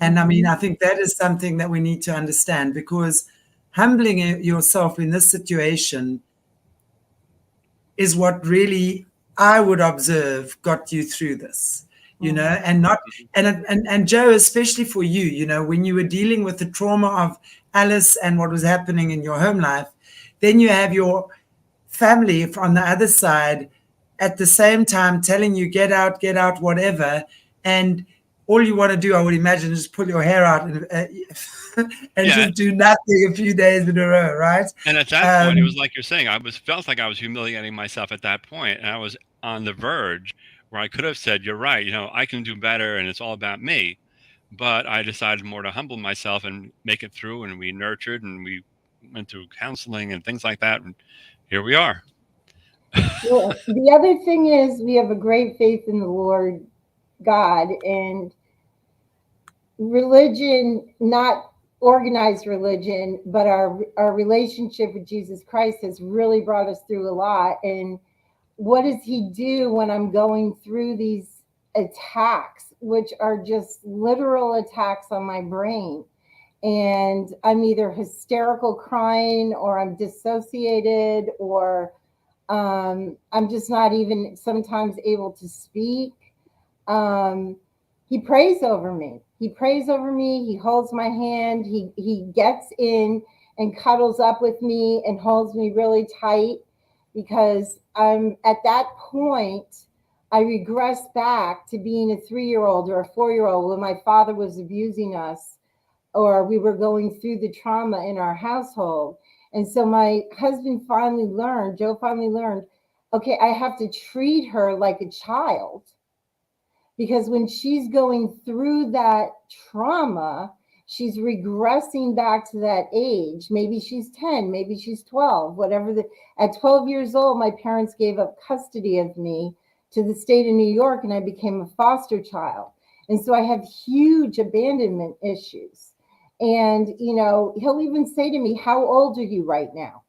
And I mean, I think that is something that we need to understand, because humbling yourself in this situation is what really, I would observe, got you through this, you know, and not, and Joe, especially for you, you know, when you were dealing with the trauma of Alice and what was happening in your home life, then you have your family on the other side at the same time telling you, get out, whatever. And all you want to do, I would imagine, is pull your hair out and just do nothing a few days in a row, right? And at that point, it was like you're saying, felt like I was humiliating myself at that point, and I was on the verge where I could have said, "You're right, you know, I can do better, and it's all about me." But I decided more to humble myself and make it through, and we nurtured, and we went through counseling and things like that, and here we are. Well, the other thing is, we have a great faith in the Lord God, and religion, not organized religion, but our relationship with Jesus Christ has really brought us through a lot. And what does he do when I'm going through these attacks, which are just literal attacks on my brain? And I'm either hysterical crying, or I'm dissociated, or I'm just not even sometimes able to speak. He prays over me. He holds my hand. He gets in and cuddles up with me and holds me really tight, because I'm at that point, I regress back to being a 3-year-old or a 4-year-old when my father was abusing us, or we were going through the trauma in our household. And so my husband Joe finally learned, okay, I have to treat her like a child. Because when she's going through that trauma, she's regressing back to that age. Maybe she's 10, maybe she's 12, whatever. At 12 years old, my parents gave up custody of me to the state of New York, and I became a foster child. And so I have huge abandonment issues. And, you know, he'll even say to me, how old are you right now?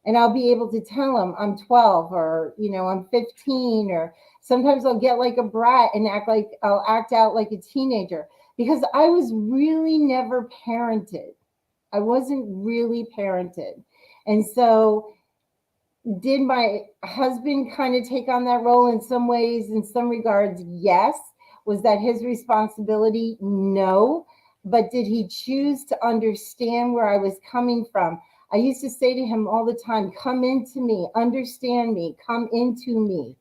And I'll be able to tell him I'm 12, or, you know, I'm 15, or sometimes I'll get like a brat and I'll act out like a teenager, because I was really never parented. I wasn't really parented. And so did my husband kind of take on that role in some ways, in some regards? Yes. Was that his responsibility? No. But did he choose to understand where I was coming from? I used to say to him all the time, come into me, understand me, come into me.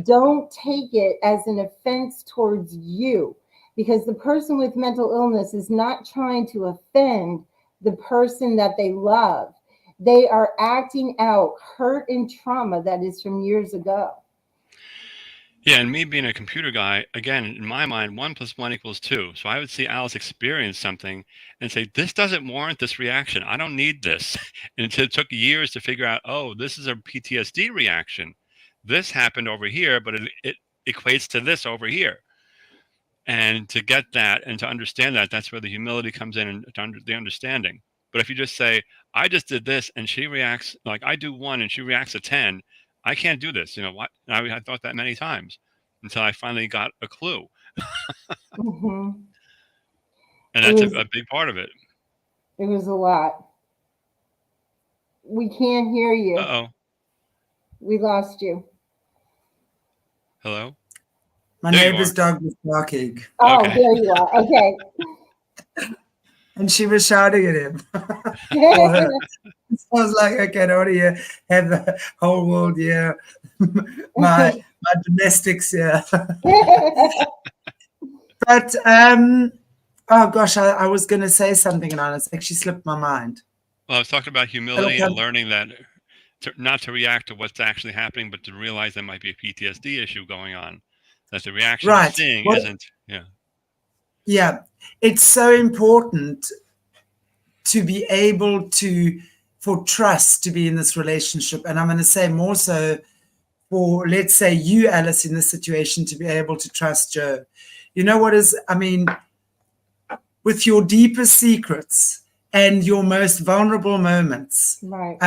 Don't take it as an offense towards you, because the person with mental illness is not trying to offend the person that they love. They are acting out hurt and trauma that is from years ago. Yeah, and me being a computer guy, again, in my mind, 1 + 1 = 2. So I would see Alice experience something and say, this doesn't warrant this reaction. I don't need this. And it took years to figure out, oh, this is a PTSD reaction. This happened over here, but it equates to this over here. And to get that and to understand that, that's where the humility comes in, and the understanding. But if you just say, I just did this and she reacts, like I do 1 and she reacts a 10, I can't do this. You know what? I thought that many times until I finally got a clue. Mm-hmm. And that's a big part of it. It was a lot. We can't hear you. Uh-oh. We lost you. Hello? My neighbor's dog was barking. Oh, okay. There you are. Okay. And she was shouting at him. So I was like, okay, I don't want to have the whole world here. my domestics here. But oh gosh, I was going to say something, and it's actually slipped my mind. Well, I was talking about humility and learning that not to react to what's actually happening, but to realize there might be a PTSD issue going on. That the reaction you're seeing isn't. Yeah, it's so important to be able for trust to be in this relationship. And I'm going to say more so for, let's say, you, Alice, in this situation, to be able to trust Joe. You know what is, I mean, with your deepest secrets and your most vulnerable moments, right,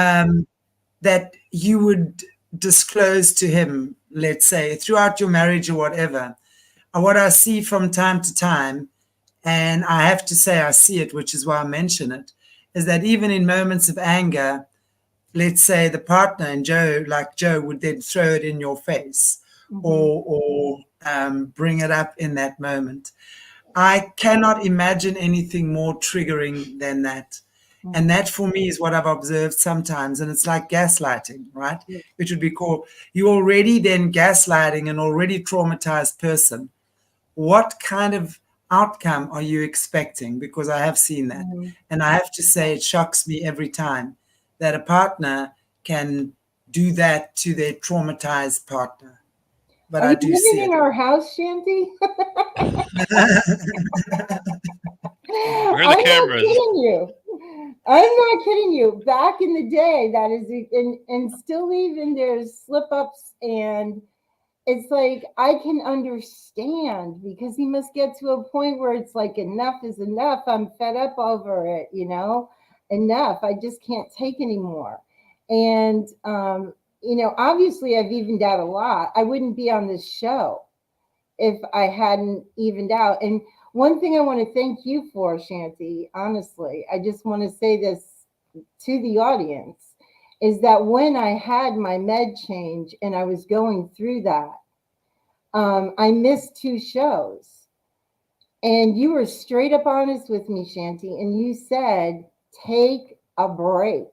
that you would disclose to him, let's say, throughout your marriage or whatever. What I see from time to time and I have to say I see it, which is why I mention it, is that even in moments of anger, let's say the partner and Joe would then throw it in your face or bring it up in that moment. I cannot imagine anything more triggering than that. And that for me is what I've observed sometimes. And it's like gaslighting, right? Which would be called, you already then gaslighting an already traumatized person. What kind of outcome are you expecting? Because I have seen that. And I have to say it shocks me every time that a partner can do that to their traumatized partner. But I do see it. Are you living in our house, Shanti? Where are the cameras? I'm not kidding you. I'm not kidding you. Back in the day, that is, and still even there's slip-ups, and it's like I can understand, because he must get to a point where it's like enough is enough. I'm fed up over it, you know, enough. I just can't take anymore. And you know, obviously I've evened out a lot. I wouldn't be on this show if I hadn't evened out. And one thing I want to thank you for, Shanti, honestly, I just want to say this to the audience, is that when I had my med change and I was going through that, I missed 2 shows. And you were straight up honest with me, Shanti, and you said, take a break.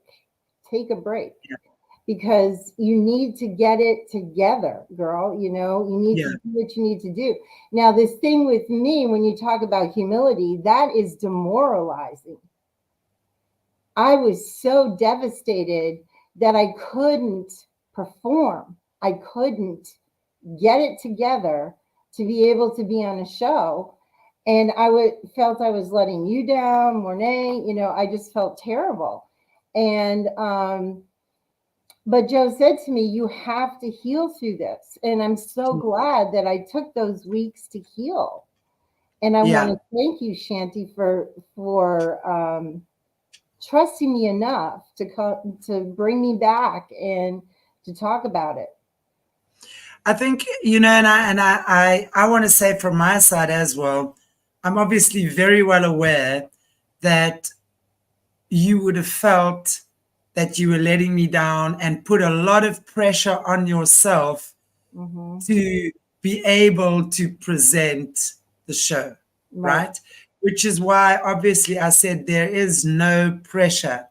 Take a break. Yeah. Because you need to get it together, girl. You know, you need to do what you need to do. Now, this thing with me, when you talk about humility, that is demoralizing. I was so devastated that I couldn't perform. I couldn't get it together to be able to be on a show. And I felt I was letting you down, Mornay. You know, I just felt terrible. And, but Joe said to me, you have to heal through this. And I'm so glad that I took those weeks to heal. And I want to thank you, Shanti, for trusting me enough to bring me back and to talk about it. I think, you know, and I want to say from my side as well, I'm obviously very well aware that you would have felt that you were letting me down and put a lot of pressure on yourself to be able to present the show, right? Which is why, obviously, I said there is no pressure.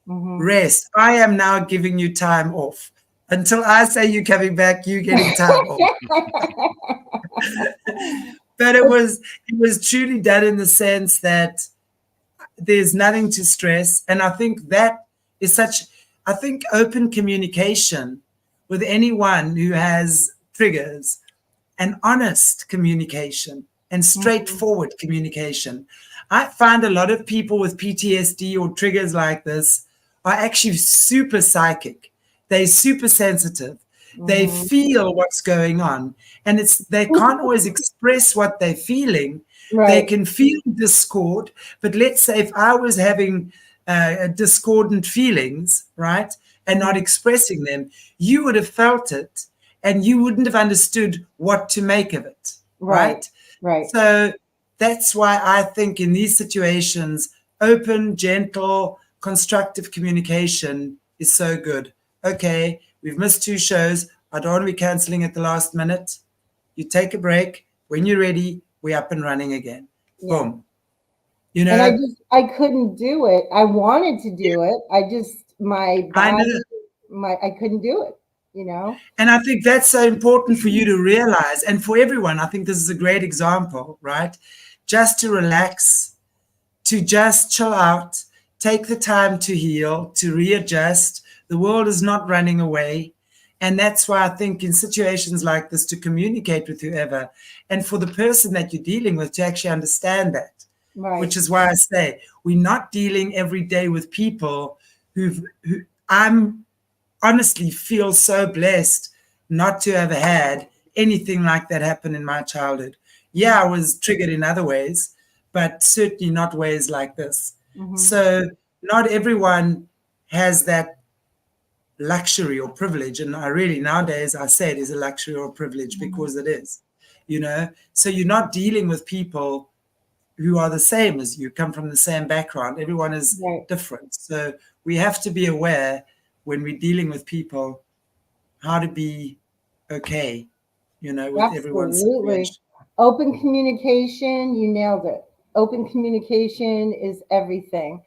Rest. I am now giving you time off. Until I say you're coming back, you're getting time off. But it was truly done in the sense that there's nothing to stress. And I think that is I think open communication with anyone who has triggers, and honest communication and straightforward communication. I find a lot of people with PTSD or triggers like this are actually super psychic. They're super sensitive. They feel what's going on, and they can't always express what they're feeling. They can feel discord, but let's say if I was having discordant feelings, right, and not expressing them, you would have felt it, and you wouldn't have understood what to make of it, right? So that's why I think in these situations, open, gentle, constructive communication is so good. Okay, we've missed 2 shows. I don't want to be canceling at the last minute. You take a break. When you're ready, we're up and running again. Boom. You know, and I couldn't do it. I wanted to do it. I just, my body, I couldn't do it, you know? And I think that's so important for you to realize, and for everyone. I think this is a great example, right? Just to relax, to just chill out, take the time to heal, to readjust. The world is not running away. And that's why I think in situations like this, to communicate with whoever, and for the person that you're dealing with to actually understand that. Which is why I say we're not dealing every day with people who I'm honestly feel so blessed not to have had anything like that happen in my childhood. Yeah, I was triggered in other ways, but certainly not ways like this. So not everyone has that luxury or privilege. And I really, nowadays, I say it is a luxury or a privilege because it is, you know. So you're not dealing with people who are the same as you, come from the same background. Everyone is different. So we have to be aware when we're dealing with people how to be okay, with everyone's situation. Open communication, you nailed it. Open communication is everything.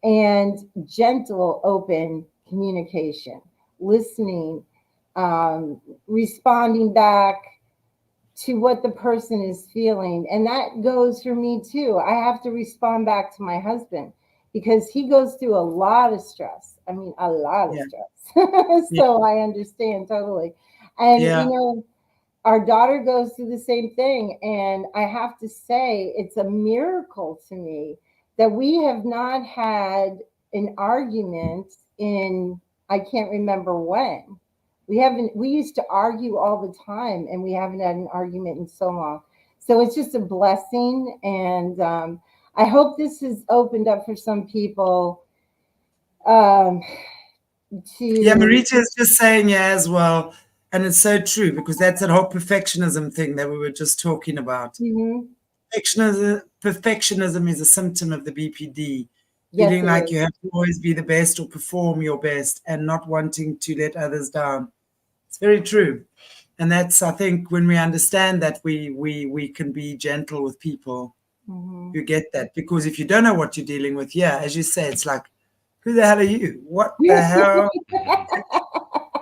And gentle, open communication, listening, responding back to what the person is feeling. And that goes for me too. I have to respond back to my husband because he goes through a lot of stress. I mean, a lot of stress. So I understand totally. And, our daughter goes through the same thing. And I have to say, it's a miracle to me that we have not had an argument in, I can't remember when. We used to argue all the time, and we haven't had an argument in so long. So it's just a blessing. And I hope this has opened up for some people. Marita is just saying as well. And it's so true, because that's that whole perfectionism thing that we were just talking about. Mm-hmm. Perfectionism is a symptom of the BPD. Feeling like you have to always be the best or perform your best and not wanting to let others down. It's very true. And that's, I think, when we understand that, we can be gentle with people. Mm-hmm. You get that. Because if you don't know what you're dealing with, as you say, it's like, who the hell are you? What the hell?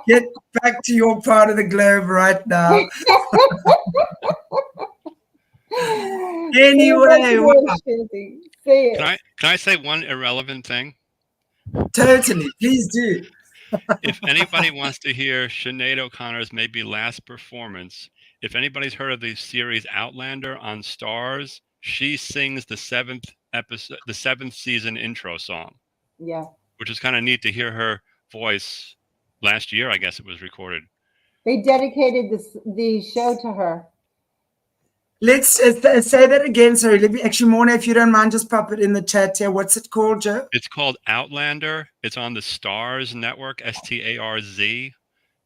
Get back to your part of the globe right now. Anyway, can I say one irrelevant thing? Totally, please do. If anybody wants to hear Sinead O'Connor's maybe last performance, if anybody's heard of the series Outlander on Stars, she sings the seventh season intro song. Yeah, which is kind of neat to hear her voice. Last year, I guess it was recorded. They dedicated the show to her. Let's say that again. Sorry, let me actually, Morna, if you don't mind, just pop it in the chat here. What's it called, Joe? It's called Outlander. It's on the Stars Network, STARZ,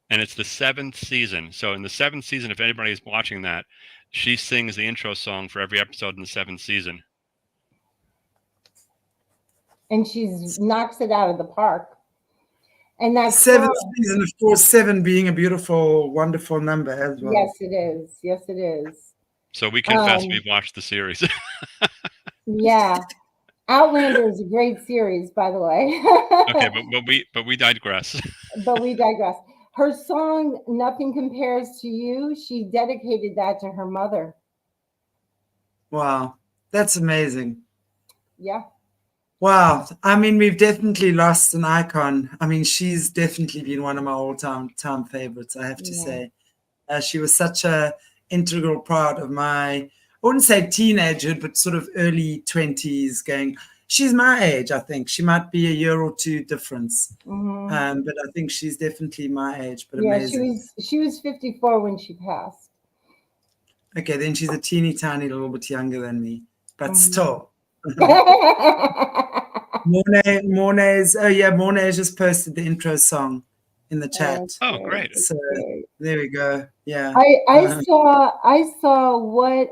and it's the 7th season. So in the 7th season, if anybody's watching that, she sings the intro song for every episode in the 7th season. And she knocks it out of the park. And that's 7th season, of course, 7 being a beautiful, wonderful number as well. Yes, it is. Yes, it is. So we confess we've watched the series. Yeah. Outlander is a great series, by the way. Okay, but we digress. But we digress. Her song, Nothing Compares to You, she dedicated that to her mother. Wow. That's amazing. Yeah. Wow. I mean, we've definitely lost an icon. I mean, she's definitely been one of my all-time favorites, I have to say. She was such a integral part of my, I wouldn't say teenagehood, but sort of early 20s going. She's my age, I think. She might be a year or two difference. Mm-hmm. But I think she's definitely my age, but amazing. She was 54 when she passed. Okay, then she's a teeny tiny little bit younger than me, but still. Mornay's Mornay just posted the intro song in the chat. Oh, great. So there we go. Yeah. I saw what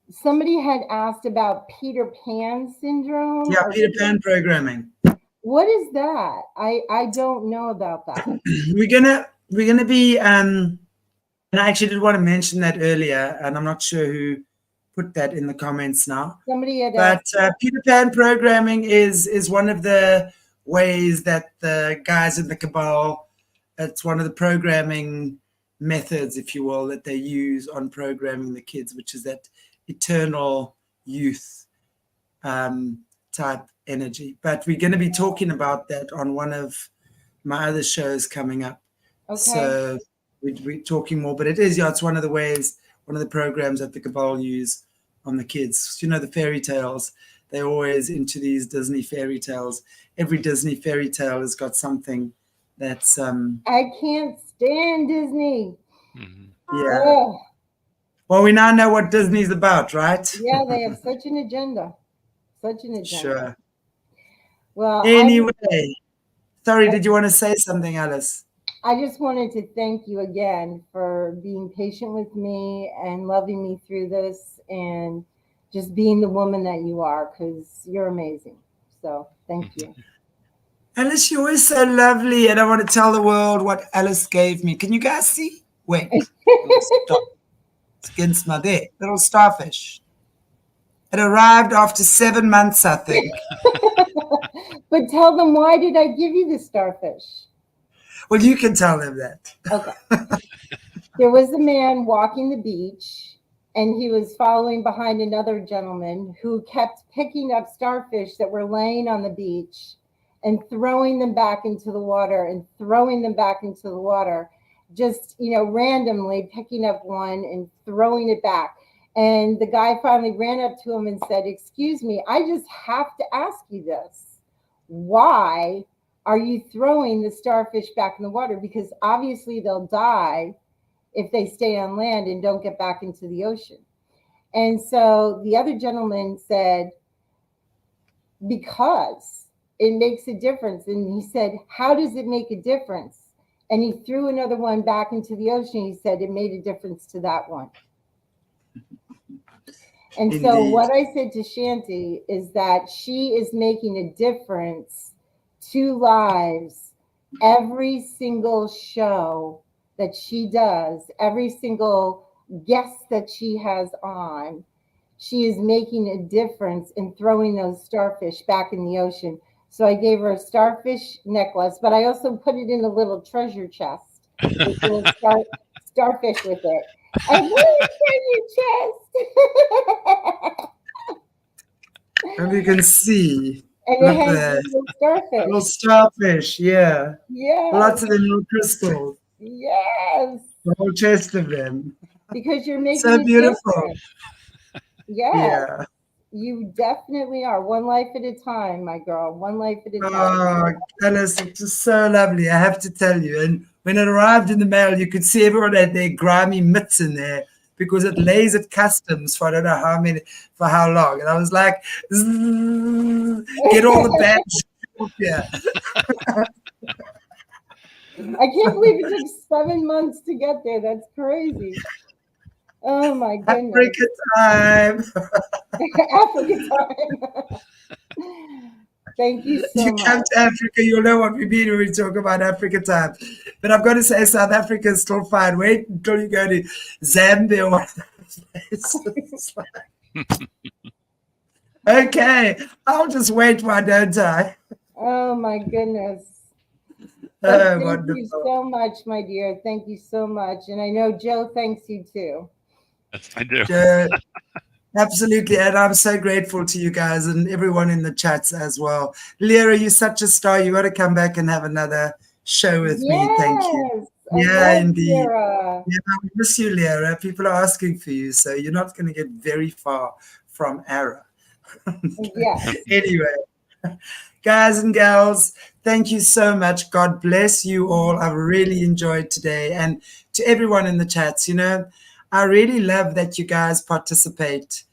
somebody had asked about Peter Pan syndrome. Yeah, Peter Pan programming. What is that? I don't know about that. We're gonna be and I actually did want to mention that earlier, and I'm not sure who put that in the comments now. Somebody had asked. Peter Pan programming is one of the ways that the guys in the cabal, it's one of the programming methods, if you will, that they use on programming the kids, which is that eternal youth type energy. But we're going to be talking about that on one of my other shows coming up. Okay. So we're talking more, but it's one of the ways, one of the programs that the cabal use on the kids. You know, the fairy tales, they're always into these Disney fairy tales. Every Disney fairy tale has got something that's I can't stand Disney. Mm-hmm. Yeah. Oh. Well, we now know what Disney's about, right? Yeah, they have such an agenda. Such an agenda. Sure. Well, anyway, sorry, did you want to say something, Alice? I just wanted to thank you again for being patient with me and loving me through this and just being the woman that you are, because you're amazing. So thank you. Alice, you're always so lovely, and I want to tell the world what Alice gave me. Can you guys see? Wait. It's against my there. Little starfish. It arrived after 7 months, I think. But tell them, why did I give you the starfish? Well, you can tell them that. Okay. There was a man walking the beach, and he was following behind another gentleman who kept picking up starfish that were laying on the beach and throwing them back into the water and throwing them back into the water, just, randomly picking up one and throwing it back. And the guy finally ran up to him and said, "Excuse me, I just have to ask you this. Why are you throwing the starfish back in the water? Because obviously they'll die if they stay on land and don't get back into the ocean." And so the other gentleman said, "Because it makes a difference." And he said, "How does it make a difference?" And he threw another one back into the ocean. He said it made a difference to that one. And Indeed. So what I said to Shanti is that she is making a difference to lives every single show that she does, every single guest that she has on. She is making a difference in throwing those starfish back in the ocean. So I gave her a starfish necklace, but I also put it in a little treasure chest with little starfish with it. A little treasure chest. And you can see. And it has little starfish. Little starfish, yeah. Yeah. Lots of them little crystals. Yes. The whole chest of them. Because you're making So a beautiful. difference. Yes. Yeah. You definitely are. One life at a time, my girl. One life at a time. Oh, Alice, it's just so lovely, I have to tell you. And when it arrived in the mail, you could see everyone had their grimy mitts in there because it lays at customs for I don't know how many, for how long. And I was like, get all the bad shit off here. I can't believe it took 7 months to get there. That's crazy. Oh my goodness. Africa time. Africa time. Thank you so much. You come to Africa, you'll know what we mean when we talk about Africa time. But I've got to say, South Africa is still fine. Wait until you go to Zambia or one of those places. Okay, I'll just wait, why don't I? Oh my goodness. Oh, thank you so much, my dear. Thank you so much. And I know Joe thanks you too. Yes, I do. Absolutely. And I'm so grateful to you guys and everyone in the chats as well. Lyra, you're such a star. You got to come back and have another show with me. Thank you. Yeah, indeed. Lyra. Yeah, we miss you, Lyra. People are asking for you, so you're not going to get very far from Ara. Yeah. Anyway, guys and gals, thank you so much. God bless you all. I've really enjoyed today. And to everyone in the chats, I really love that you guys participate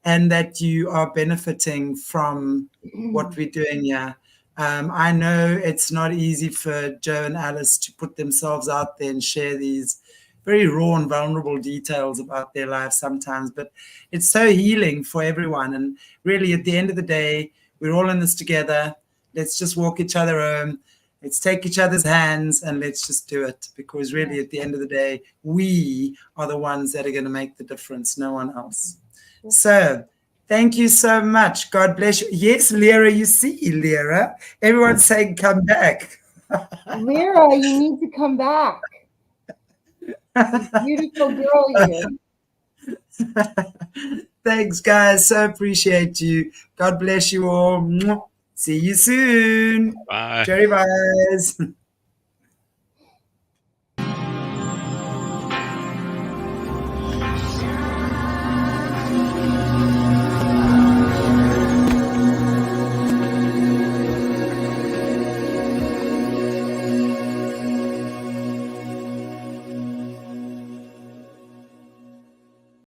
and that you are benefiting from what we're doing here. I know it's not easy for Joe and Alice to put themselves out there and share these very raw and vulnerable details about their lives sometimes, but it's so healing for everyone. And really, at the end of the day, we're all in this together. Let's just walk each other home. Let's take each other's hands and let's just do it, because really at the end of the day, we are the ones that are going to make the difference, no one else. So thank you so much. God bless you. Yes, Lyra, you see, Lyra. Everyone's saying come back. Lyra, you need to come back. Beautiful girl you. Thanks, guys. So appreciate you. God bless you all. See you soon. Bye. Cherry Bye.